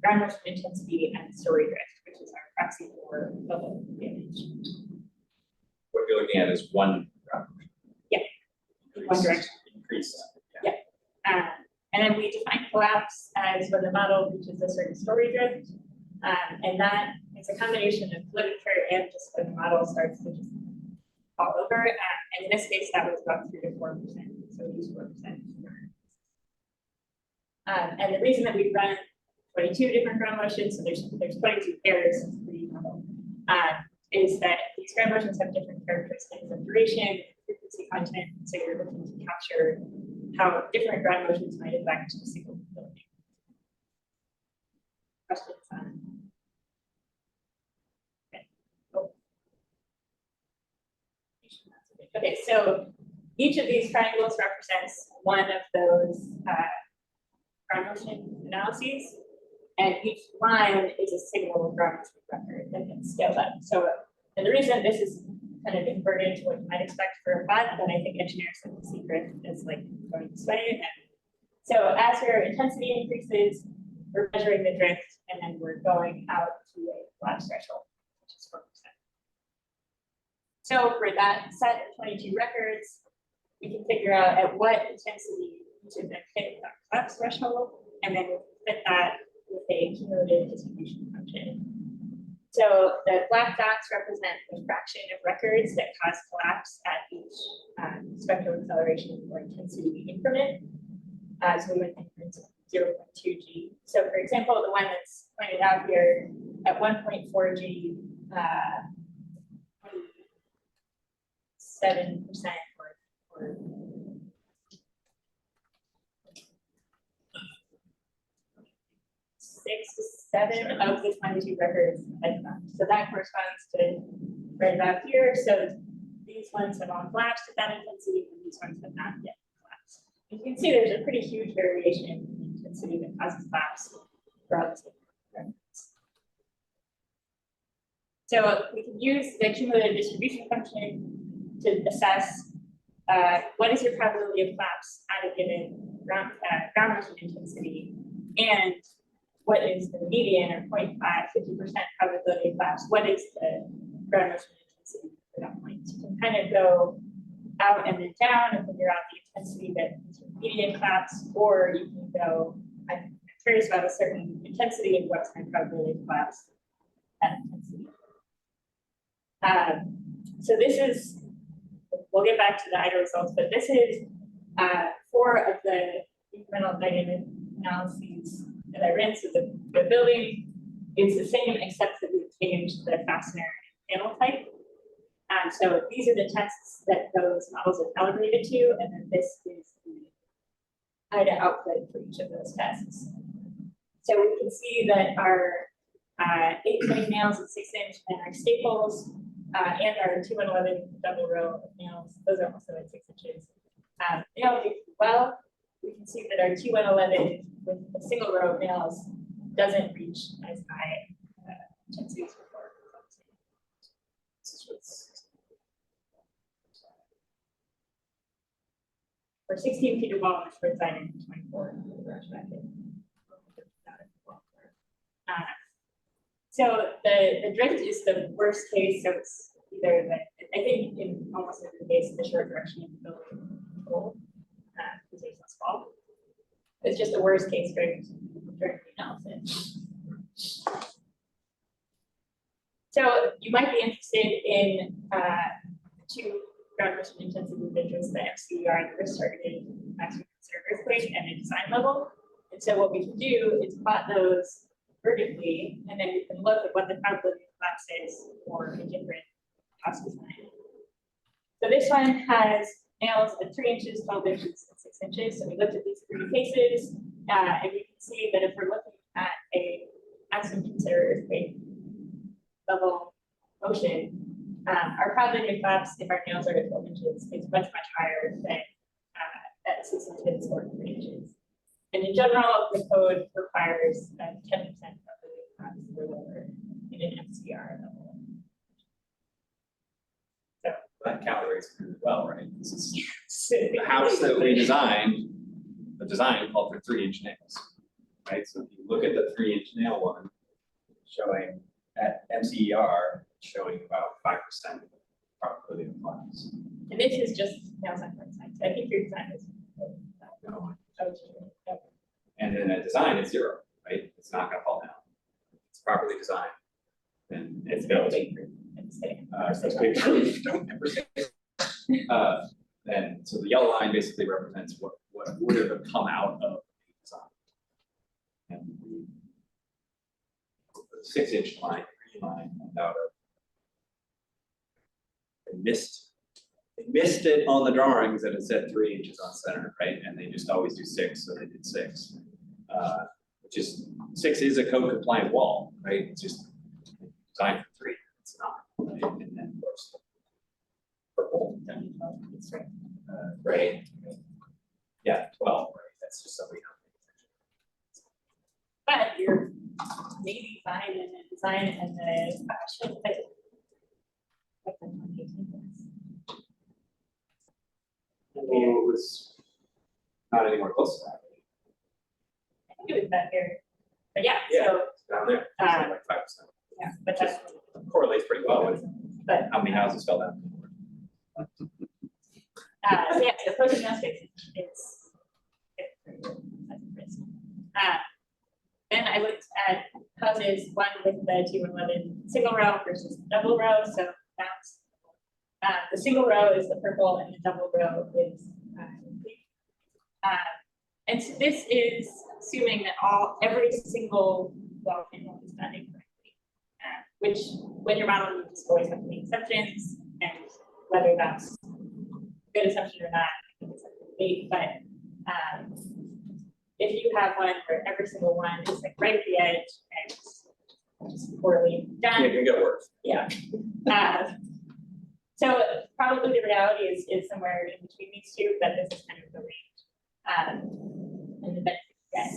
ground motion intensity and story drift, which is our proxy for level damage. What you're looking at is one ground motion. Yeah, one direction. Increase. Yeah. And then we define collapse as when the model reaches a certain story drift. And that is a combination of literature and just when the model starts to just fall over. And in this case, that was about 3 to 4%. So we use 4%. And the reason that we run 22 different ground motions, so there's 22 pairs of 3D model, is that these ground motions have different characteristics of duration, frequency content. So you're looking to capture how different ground motions might affect a single building. Questions on? Okay. Oh. Okay, so each of these triangles represents one of those ground motion analyses, and each line is a single ground motion record that gets scaled up. So, and the reason this is kind of inverted to what you might expect for a plot, but I think engineers have the secret is like going this way. And so as your intensity increases, we're measuring the drift, and then we're going out to a collapse threshold, which is 4%. So for that set of 22 records, we can figure out at what intensity each of them hit that collapse threshold, and then we'll fit that with a cumulative distribution function. So the black dots represent the fraction of records that cause collapse at each spectral acceleration or intensity increment. So we would increment 0.2 G. So for example, the one that's pointed out here at 1.4 G, 7% or 6 to 7 of the 22 records had collapsed. So that corresponds to right about here. So these ones have all collapsed at that intensity, and these ones have not yet collapsed. You can see there's a pretty huge variation in intensity that causes collapse throughout the records. So we can use the cumulative distribution function to assess what is your probability of collapse at a given ground motion intensity, and what is the median or 0.5, 50% probability of collapse? What is the ground motion intensity for that point? So you can kind of go out and then down and figure out the intensity that is your median collapse, or you can go, I'm curious about a certain intensity and what's my probability of collapse at intensity. So this is, we'll get back to the IDA results, but this is 4 of the incremental dynamic analyses that I ran, so the building is the same except that we've changed the fastener panel type. So these are the tests that those models are calibrated to, and then this is the IDA output for each of those tests. So we can see that our 8-point nails at 6 inch and our staples and our 2 and 11 double row of nails, those are also at 6 inches. Nailed well. We can see that our 2 and 11 with a single row of nails doesn't reach as high intensities before. This is what's For 16 feet of wall on the short side and 24 in the garage bracket. So the drift is the worst case, so it's either the, I think in almost every case, the short direction of the building control, because there's less fall. It's just the worst case drift during the analysis. So you might be interested in 2 ground motion intensity measures, the MCER and the risk targeted maximum conserved earthquake and the design level. And so what we can do is plot those vertically, and then we can look at what the probability of collapse is for a different house design. So this one has nails at 3 inches, 12 inches, and 6 inches. So we looked at these 3 cases, and we can see that if we're looking at a maximum considered earthquake level motion, our probability of collapse if our nails are at 12 inches is much, much higher than at 6 inches or 3 inches. And in general, the code requires a 10% probability of collapse or lower in an MCR level. So that calibrates really well, right? This is the the house that we designed, the design called for 3-inch nails, right? So if you look at the 3-inch nail one, showing at MCER, showing about 5% probability of collapse. And this is just nails on one side. So I think your design is. No. Okay. And then at design, it's 0, right? It's not going to fall down. It's properly designed. And it's built. It's big proof. Don't ever say. Then so the yellow line basically represents what would have come out of the design. And the 6-inch line, green line, comes out of. They missed it on the drawings that it said 3 inches on center, right? And they just always do 6, so they did 6. Which is 6 is a code compliant wall, right? It's just designed for 3. It's not. Right? And then of course, purple, right? Yeah, 12, right? That's just something else. But you're maybe fine in the design and the fashion. It was not anywhere close to that. I think it was that here. But yeah, Yeah. so It's down there, it's like 5%. yeah, but that's Correlates pretty well with but how many houses fell down. so yeah, the approaching nail space is then I looked at houses, one with the 2 and 11 single row versus double row. So that's the single row is the purple and the double row is and so this is assuming that every single wall panel is done incorrectly, which when you're modeling, you just always have to make assumptions, and whether that's a good assumption or not, I think it's up to debate. But if you have one where every single one is like right at the edge and just poorly done, Yeah, it can get worse. yeah. So probably the reality is somewhere in between these two, but this is kind of the range. And the benefit you get.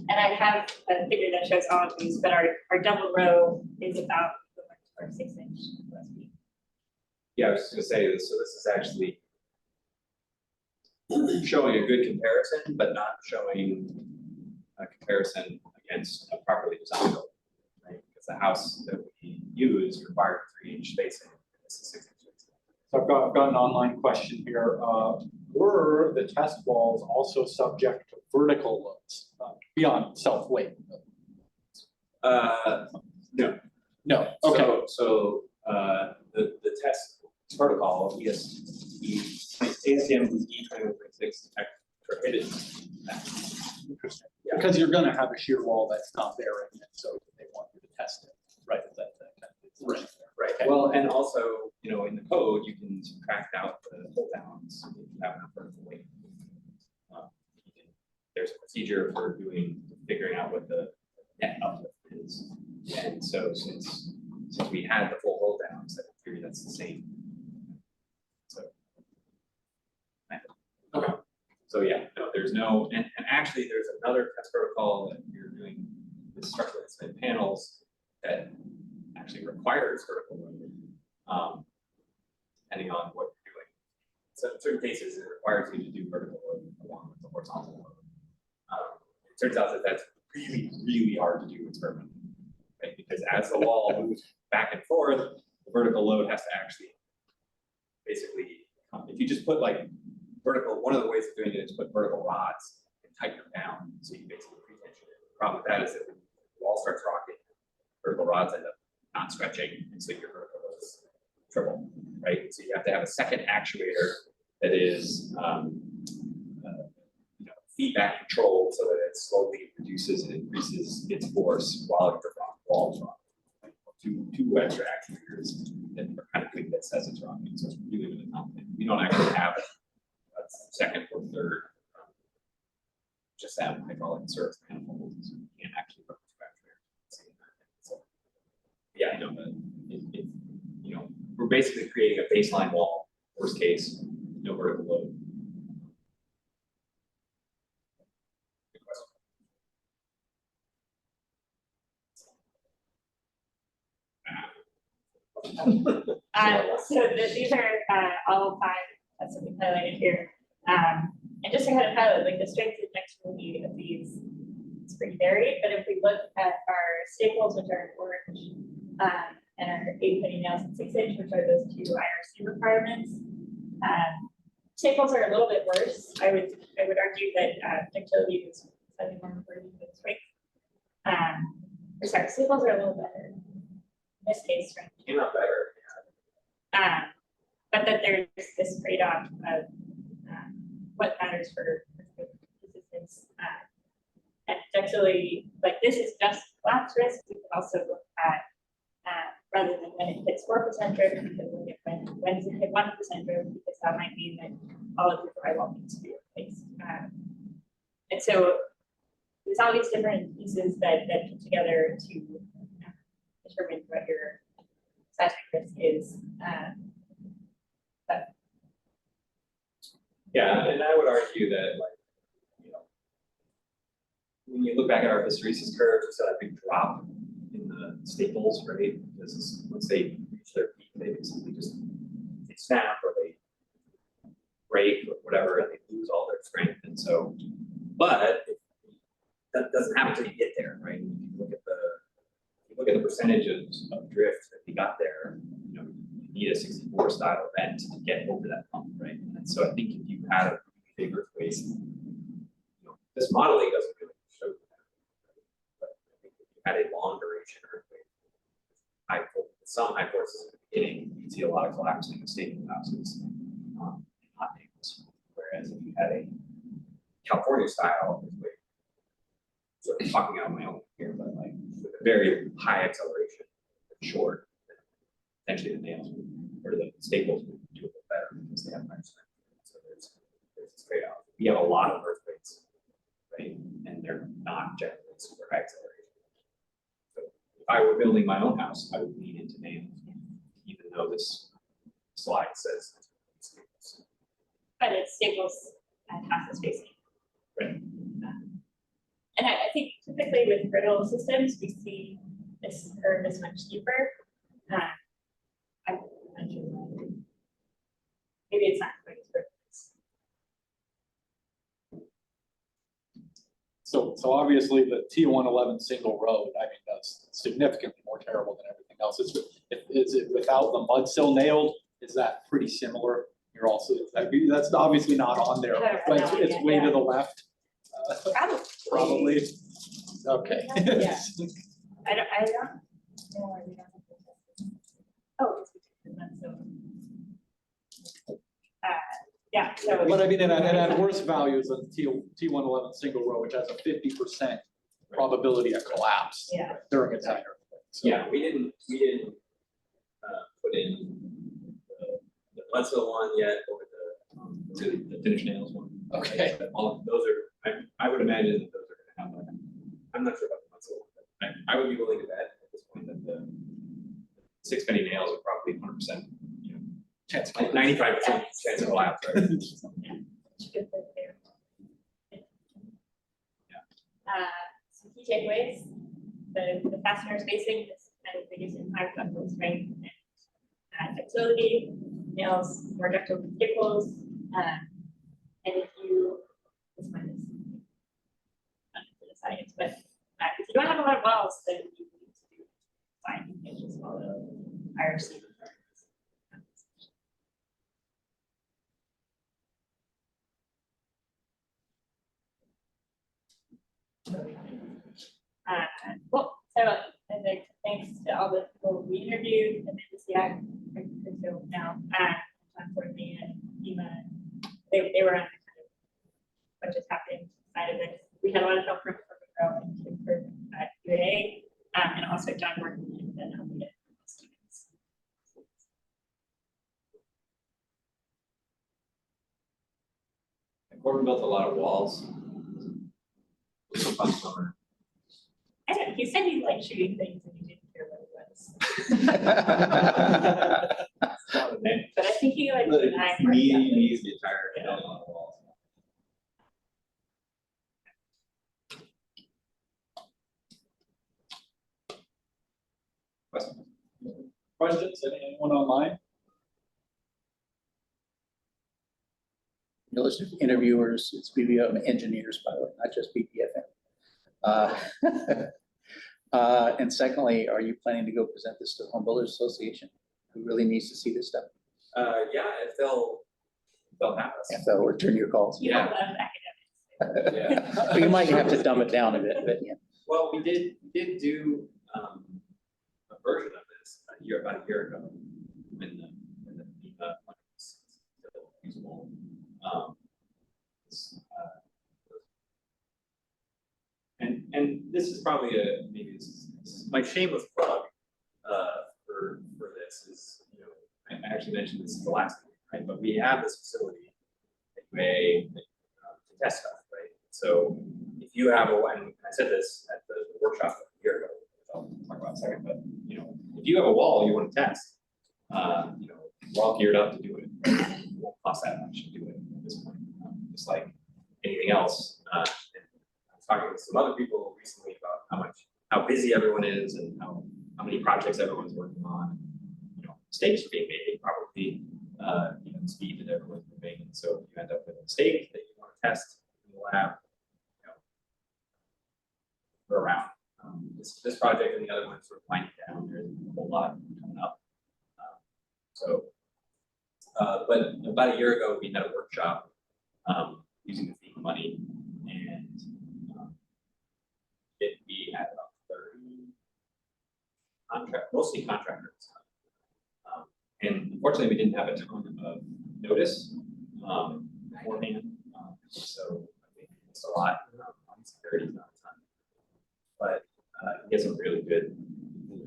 And I have a figure that shows all of these, but our double row is about our 6-inch OSB. Yeah, I was just gonna say this, so this is actually showing a good comparison, but not showing a comparison against a properly designed building, right? Because the house that we use required 3-inch spacing, this is 6 inches. So I've got an online question here. Were the test walls also subject to vertical loads beyond self-weight? No. No. Okay. So the test protocol, ASTM E2136 it is. Interesting. Yeah. Because you're gonna have a shear wall that's not bearing it, so they want you to test it, right? That kind of is right there. Right, Okay. well, and also, you know, in the code, you can subtract out the hold downs if you have enough vertical weight. There's a procedure for figuring out what the net uplift is. And so since we had the full hold downs, that in theory that's the same. So. Okay. So yeah, no, there's no, and actually there's another test protocol that you're doing with structurally insulated panels that actually requires vertical load, depending on what you're doing. So in certain cases, it requires you to do vertical load along with the horizontal load. It turns out that that's really, really hard to do experimentally, right? Because as the wall moves back and forth, the vertical load has to actually basically, if you just put like vertical, one of the ways of doing it is put vertical rods and tighten them down. So you basically pre-tension it. The problem with that is that when the wall starts rocking, vertical rods end up not stretching, and so your vertical load is triple, right? So you have to have a second actuator that is feedback controlled so that it slowly reduces and increases its force while your wall is rocking. Like two extra actuators that are kind of doing this as it's rocking. So it's really, really complicated. We don't actually have a second or third. Just have hydraulic service manifolds. So you can't actually put two actuators. So yeah, no, but you know, we're basically creating a baseline wall. Worst case, no vertical load. These are all 5 tests that we highlighted here. And just to kind of highlight, like the strength and flexibility of these, it's pretty varied. But if we look at our staples, which are in orange, and our 8-penny nails and 6-inch, which are those 2 IRC requirements, staples are a little bit worse. I would argue that ductility is slightly more important than strength. Or sorry, staples are a little better. In this case, strength. You're not better. But that there's this trade-off of what matters for resistance. And ductility, like this is just collapse risk. We could also look at rather than when it hits 4% drift, we could look at when does it hit 1% drift, because that might mean that all of your drywall needs to be replaced. And so there's all these different pieces that come together to determine what your seismic risk is. Yeah, and I would argue that, like, you know, when you look back at our hysteresis curve, we saw that big drop in the staples, right? Because once they reach their peak, they basically just snap or they break or whatever, and they lose all their strength. And so, but that doesn't happen until you get there, right? If you look at the percentage of drift that we got there, you know, you need a 64 style event to get over that hump, right? And so I think if you had a big earthquake, you know, this modeling doesn't really show that. But I think if you had a long duration earthquake, some high forces at the beginning, you see a lot of collapsing of stable houses in hot neighborhoods. Whereas if you had a California style earthquake, sort of talking out my own here, but like with a very high acceleration, short, potentially the nails or the staples would do a bit better because they have higher strength. So there's this trade-off. We have a lot of earthquakes, right? And they're not generally super high acceleration. So if I were building my own house, I would lean into nails, even though this slide says staples. But it's staples and half the spacing. Right. And I think typically with brittle systems, we see this curve is much steeper. I'm not sure why. Maybe it's not quite as brittle. So obviously the T111 single road, I mean, that's significantly more terrible than everything else. Is it without the mud sill nailed? Is that pretty similar? You're also, that's obviously not on there, but it's way to the left. Probably. Okay. Yeah. I don't know why we don't have this. Oh, it's because that's so. Yeah, so. But I mean, it had worse values than T111 single row, which has a 50% probability of collapse Yeah. during a tire. So- Yeah, we didn't put in the Bledsoe one yet, or the finish nails one. Okay. But all of those are, I would imagine that those are gonna have, I'm not sure about the Bledsoe one, but I would be willing to bet at this point that the 6 penny nails are probably 100%, you know, Chance. like 95% chance of collapse, right? Good for there. Some key takeaways, the fastener spacing is kind of the biggest impact on both strength and ductility, nails more ductile than staples. And if you, this one is not for the science, but if you don't have a lot of walls, then you need to do fine, you can just follow IRC requirements. Cool. So I think thanks to all the people we interviewed and the SEAAK, so now, John Courtney and Ema, they were on the kind of what just happened side of this. We had a lot of help from Girl and Kim for UAA, and also John Morton and then the students. Corbin built a lot of walls. It was a fun summer. I don't know, he said he liked shooting things and he didn't care what it was. But I think he liked the knife. He's the entire building on the walls. Questions? Anyone online? The list of interviewers, it's BBM engineers, by the way, not just BPFM. And secondly, are you planning to go present this to the Home Builders Association, who really needs to see this stuff? Yeah, if they'll have us. If they'll return your calls. You don't love academics. Yeah. Well, you might have to dumb it down a bit, but yeah. Well, we did do a version of this about a year ago when the one was still usable. And this is probably maybe this is my shameless plug for this is, you know, I actually mentioned this the last week, right? But we have this facility at UAA to test stuff, right? So if you have and I said this at the workshop a year ago, which I'll talk about in a second, but you know, if you have a wall you want to test, you know, we're all geared up to do it. It won't cost that much to do it at this point, just like anything else. And I was talking with some other people recently about how busy everyone is and how many projects everyone's working on. You know, mistakes are being made, probably you know, the speed that everyone's moving. And so if you end up with a mistake that you want to test in the lab, you know, we're around. This project and the other one sort of winding down. There's a whole lot coming up. But about a year ago, we had a workshop using the FEMA money, and we had about 30 mostly contractors. And unfortunately, we didn't have a ton of notice beforehand. So I think it's a lot. On security, not a ton. But you get some really good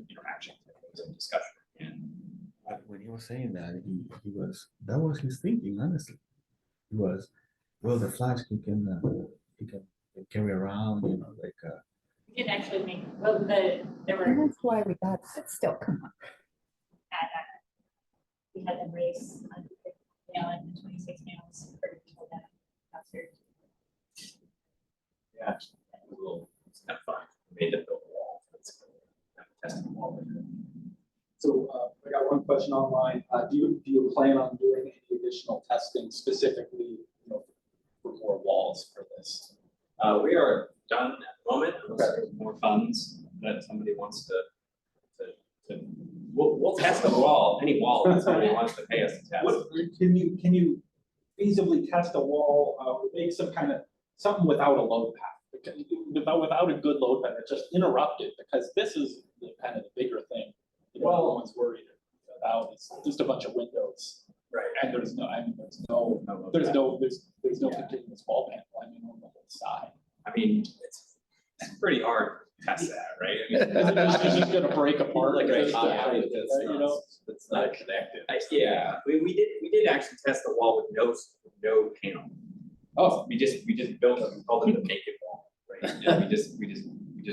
interaction and discussion. And when he was saying that, that was his thinking, honestly. He was, well, the flash he can carry around, you know, like. We did actually make, well, there were. And that's why we got, but still, come on. We had them race on the nail and the 26 nails for people that downstairs. yeah, it's kind of fun. We made them build a wall. It's kind of testing the wall. So I got one question online. Do you plan on doing any additional testing specifically, you know, for more walls for this? We are done at the moment, unless there's more funds that somebody wants to we'll test the wall, any wall that somebody wants to pay us to test. What, can you feasibly test a wall, make something without a load path, without a good load path, it's just interrupted, because this is kind of the bigger thing. You know, Well, everyone's worried about, it's just a bunch of windows. Right, And there's no, I mean, there's no continuous wall panel, I mean, on the whole side. I mean, it's pretty hard to test that, right? I mean, It's just gonna break apart like Right, this, yeah, right, you know? It's not connected. Yeah, we did actually test the wall with no panel. Oh, We just built we called it the naked wall, right? And we just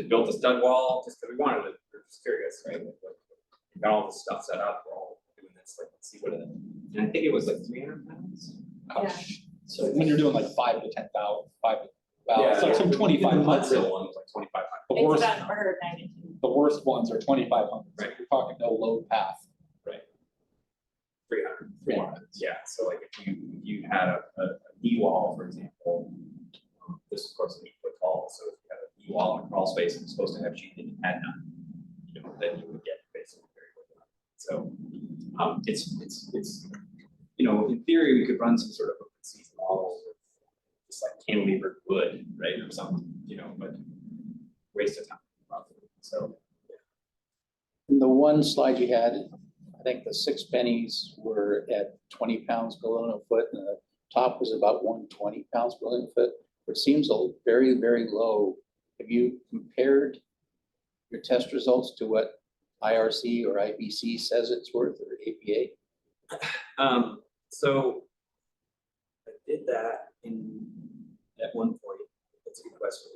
built a stud wall just because we wanted to, we're just curious, right? We got all the stuff set up, we're all doing this, like, let's see what it is. And I think it was like 300 pounds. ouch. So when you're doing like 5 to 10,000, 5 to, Yeah, well, so some the 2,500. Mudsill one was like 2,500. The It's worst, about an order of magnitude. the worst ones are 2,500, so Right. you're talking no load path. 300. 300. Yeah, so like if you had a knee wall, for example, this of course is 8 foot tall, so if you had a knee wall and a crawl space and it's supposed to have sheet and you had none, you know, then you would get basically very quick. So it's you know, in theory, we could run some sort of open season model with just like cantilevered wood, right, or something, you know, but waste of time, probably. So In the one slide you had, I think the 6 pennies were at 20 pounds per linear foot, and the top was about 120 pounds per linear foot, which seems very, very low. Have you compared your test results to what IRC or IBC says it's worth, or APA? So I did that at one point. That's a good question.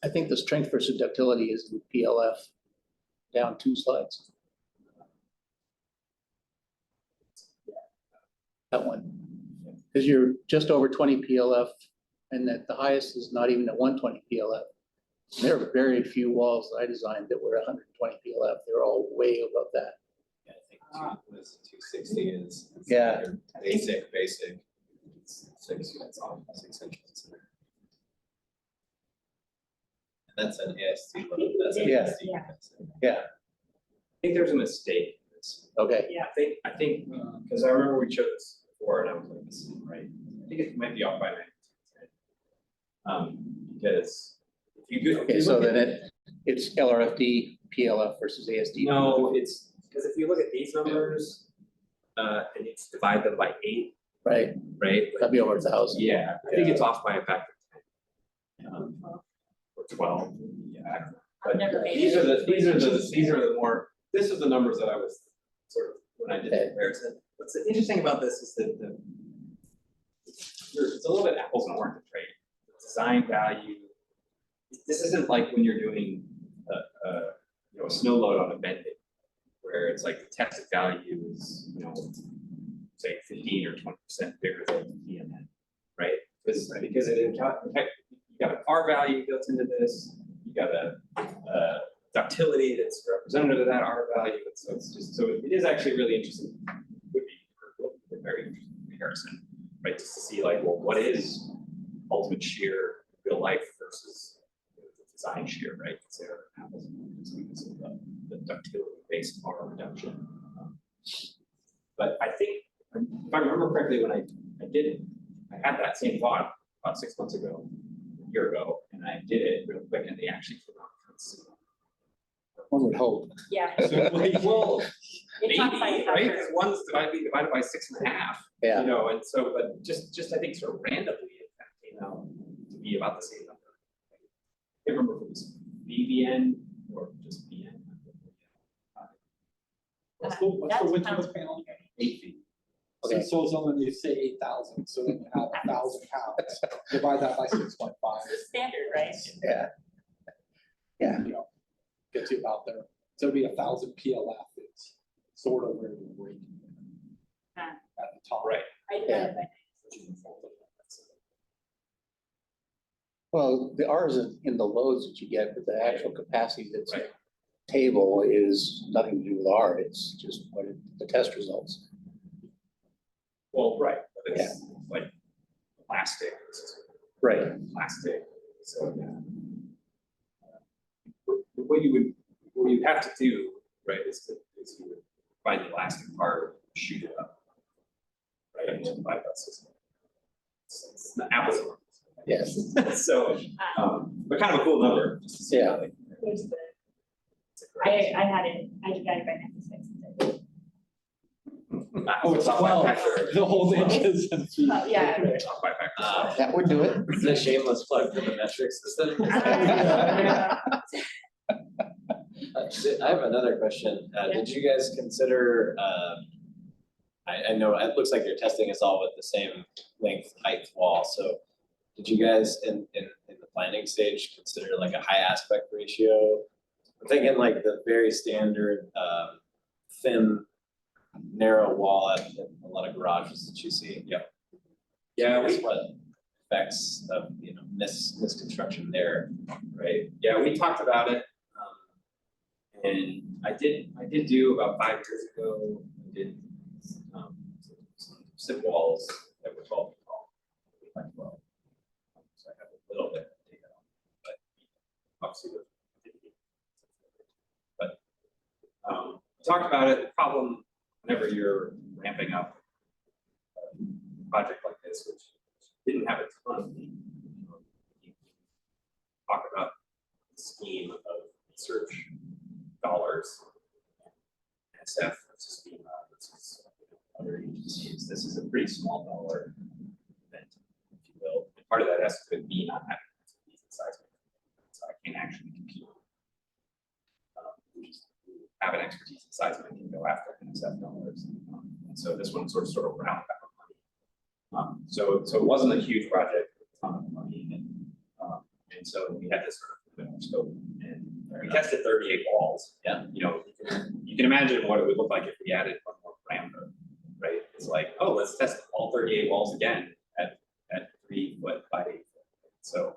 I think the strength versus ductility is the PLF, down 2 slides. That one, because you're just over 20 PLF, and that the highest is not even at 120 PLF. There are very few walls that I designed that were 120 PLF. They're all way above that. Yeah, I think 260 is. Yeah. your Basic. It's 6, that's all, 6 inches. And that's an AST load, that's an Yeah. AST. Yeah. I think there's a mistake in this. Okay, I think, because I remember we showed this before and I was like, this isn't right. I think it might be off by 90. Because if you do. okay, so then it's LRFD, PLF versus ASD. No, it's, because if you look at these numbers, and it's divide them by 8, Right, right? that'd be over 1,000. Yeah, I think it's off by a factor of 10. Or 12, yeah, I don't know. But Never made these it. are the more, this is the numbers that I was sort of, when I did the Okay. comparison. What's interesting about this is that it's a little bit apples and oranges, right? The design value, this isn't like when you're doing a snow load on a bending, where it's like the tested value is, say 15 or 20% bigger than DNN, right? Because it you got an R value built into this, you got a ductility that's representative of that R value, and so it is actually really interesting. Would be a very interesting comparison, right? Just to see like, well, what is ultimate shear in real life versus the design shear, right? Consider apples and oranges because of the ductility based R reduction. But I think, if I remember correctly, when I did it, I had that same thought about 6 months ago, a year ago, and I did it real quick, and they actually came out. One would hope. Yeah. Well, It's off by a maybe, right? factor. Because one's divided by 6.5. Yeah. And so, but just I think sort of randomly, it came out to be about the same number. I can't remember if it was BVN or just BN. What's the That's width of how- this panel? 8 feet. Okay. So when you say 8,000, so then you have 1,000 pounds, divide that by 6.5. It's standard, right? Yeah. Yeah. You know, gets you about there. So it'd be 1,000 PLF, it's sort of where you're rating Ah. at the top. Right. I did Yeah. it by Well, the R is in the loads that you get, but the actual capacity that's Right. table is nothing to do with R. It's just the test results. Well, right, but it's like plastic, Right. plastic, so yeah. What you have to do, right, is you would find the elastic part, shoot it up. Right, and just divide that system. It's not apples and oranges. Yes. So, Ah. but but kind of a cool number. just to see how they- Here's the, it's a great- I had it, I divided by 96. Oh, it's off by 12, factor. the whole inches and feet. Yeah. Off by factor. That would do it. Is it a shameless plug for the metric system? I have another question. Did you guys consider, I know it looks like you're testing us all with the same length, height wall, so did you guys in the planning stage consider like a high aspect ratio? I'm thinking like the very standard, thin, narrow wall at a lot of garages that you see. Yeah, That's what effects of, misconstruction there, right? yeah, we talked about it. And I did do about 5 years ago, I did some SIP walls that were 12 feet tall. Like 12. So I have a little bit to take it on, but obviously those are 50. But we talked about it. The problem whenever you're ramping up a project like this, which didn't have a ton of you talk about the scheme of research dollars, SF versus FEMA versus other agencies. This is a pretty small dollar event, if you will. And part of that has to be not having expertise in seismic, so I can't actually compete. Have an expertise in seismic and go after NSF dollars. And so this one sort of round back money. So it wasn't a huge project, a ton of money, and so we had this sort of limit our scope. And we tested 38 walls. Yeah. You can imagine what it would look like if we added one more parameter, right? It's like, oh, let's test all 38 walls again at 3 foot by 8 foot. So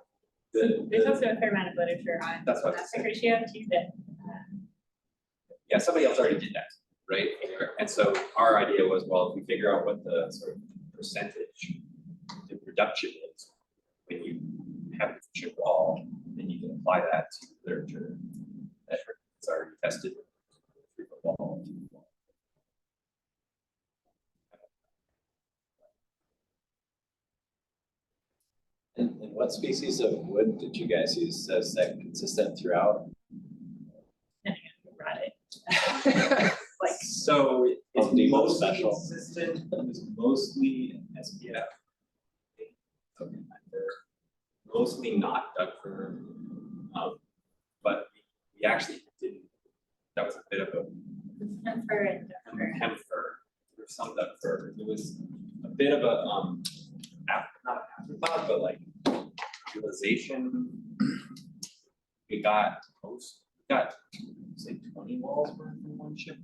There's also a fair amount of literature on That's what I was aspect ratio too that. yeah, somebody else already did that, right? And so our idea was, well, if we figure out what the sort of percentage the reduction is when you have a chip wall, then you can apply that to literature that is already tested. 3 foot wall. And what species of wood did you guys use? Is that consistent throughout? Like, So it's Home Depot mostly special. consistent, it's mostly SPF. Okay, they're mostly not Doug fir, but we actually didn't, that was a bit of a for it. hem fir, or some Doug fir. It was a bit of a, not an afterthought, but like realization. We got say 20 walls worth in one ship.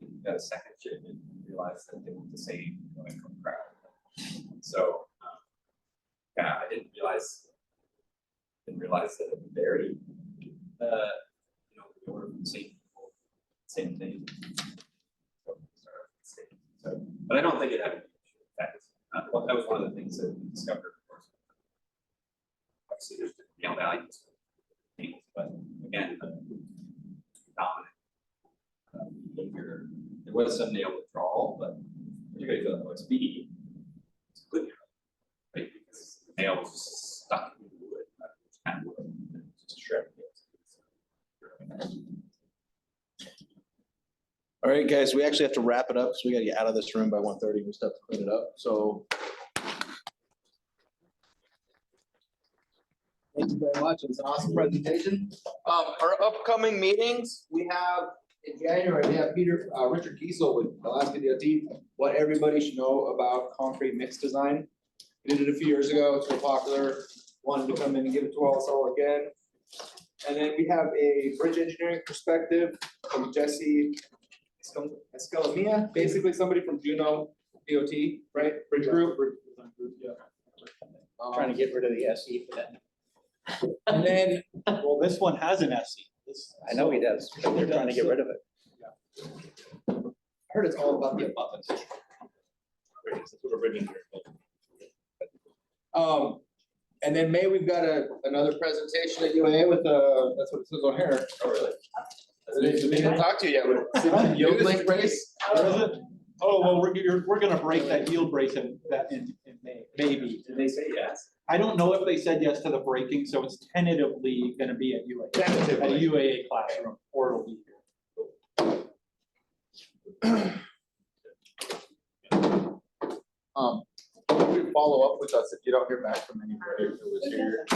We got a second ship and realized that they were the same going from crowd. So yeah, I didn't realize that it varied. We were the same thing. So, but I don't think it had a huge effect. That was one of the things that we discovered, of course. Obviously, there's different values for things, but again, the dominant behavior. There was some nail withdrawal, but particularly for the OSB, it's good, right? Because the nail was just stuck in the wood, it's kind of wood, just shredded. All right, guys, we actually have to wrap it up because we gotta get out of this room by 1:30. We still have to clean it up, so. Thank you very much. It was an awesome presentation. Our upcoming meetings, we have in January, we have Richard Kiesel with Alaska DOT, what everybody should know about concrete mix design. We did it a few years ago. It's real popular. Wanted to come in and give it to us all again. And then we have a bridge engineering perspective from Jesse Escalamia, basically somebody from Juneau DOT, right? Bridge group. Trying to get rid of the SE for that. And then, Well, this one has an SE. I know he does, but they're trying to get rid of it. I heard it's all about the abutments. And then May, we've got another presentation at UAA with, that's what it says on here. Oh, really? They didn't talk to you yet, but it's on yield link brace. Where is it? Oh, well, we're gonna break that yield brace in Maybe. Did they say yes? I don't know if they said yes to the breaking, so it's tentatively gonna be at UAA. At a Tentatively. UAA classroom, or it'll be here. You can follow up with us if you don't hear back from anybody who was here.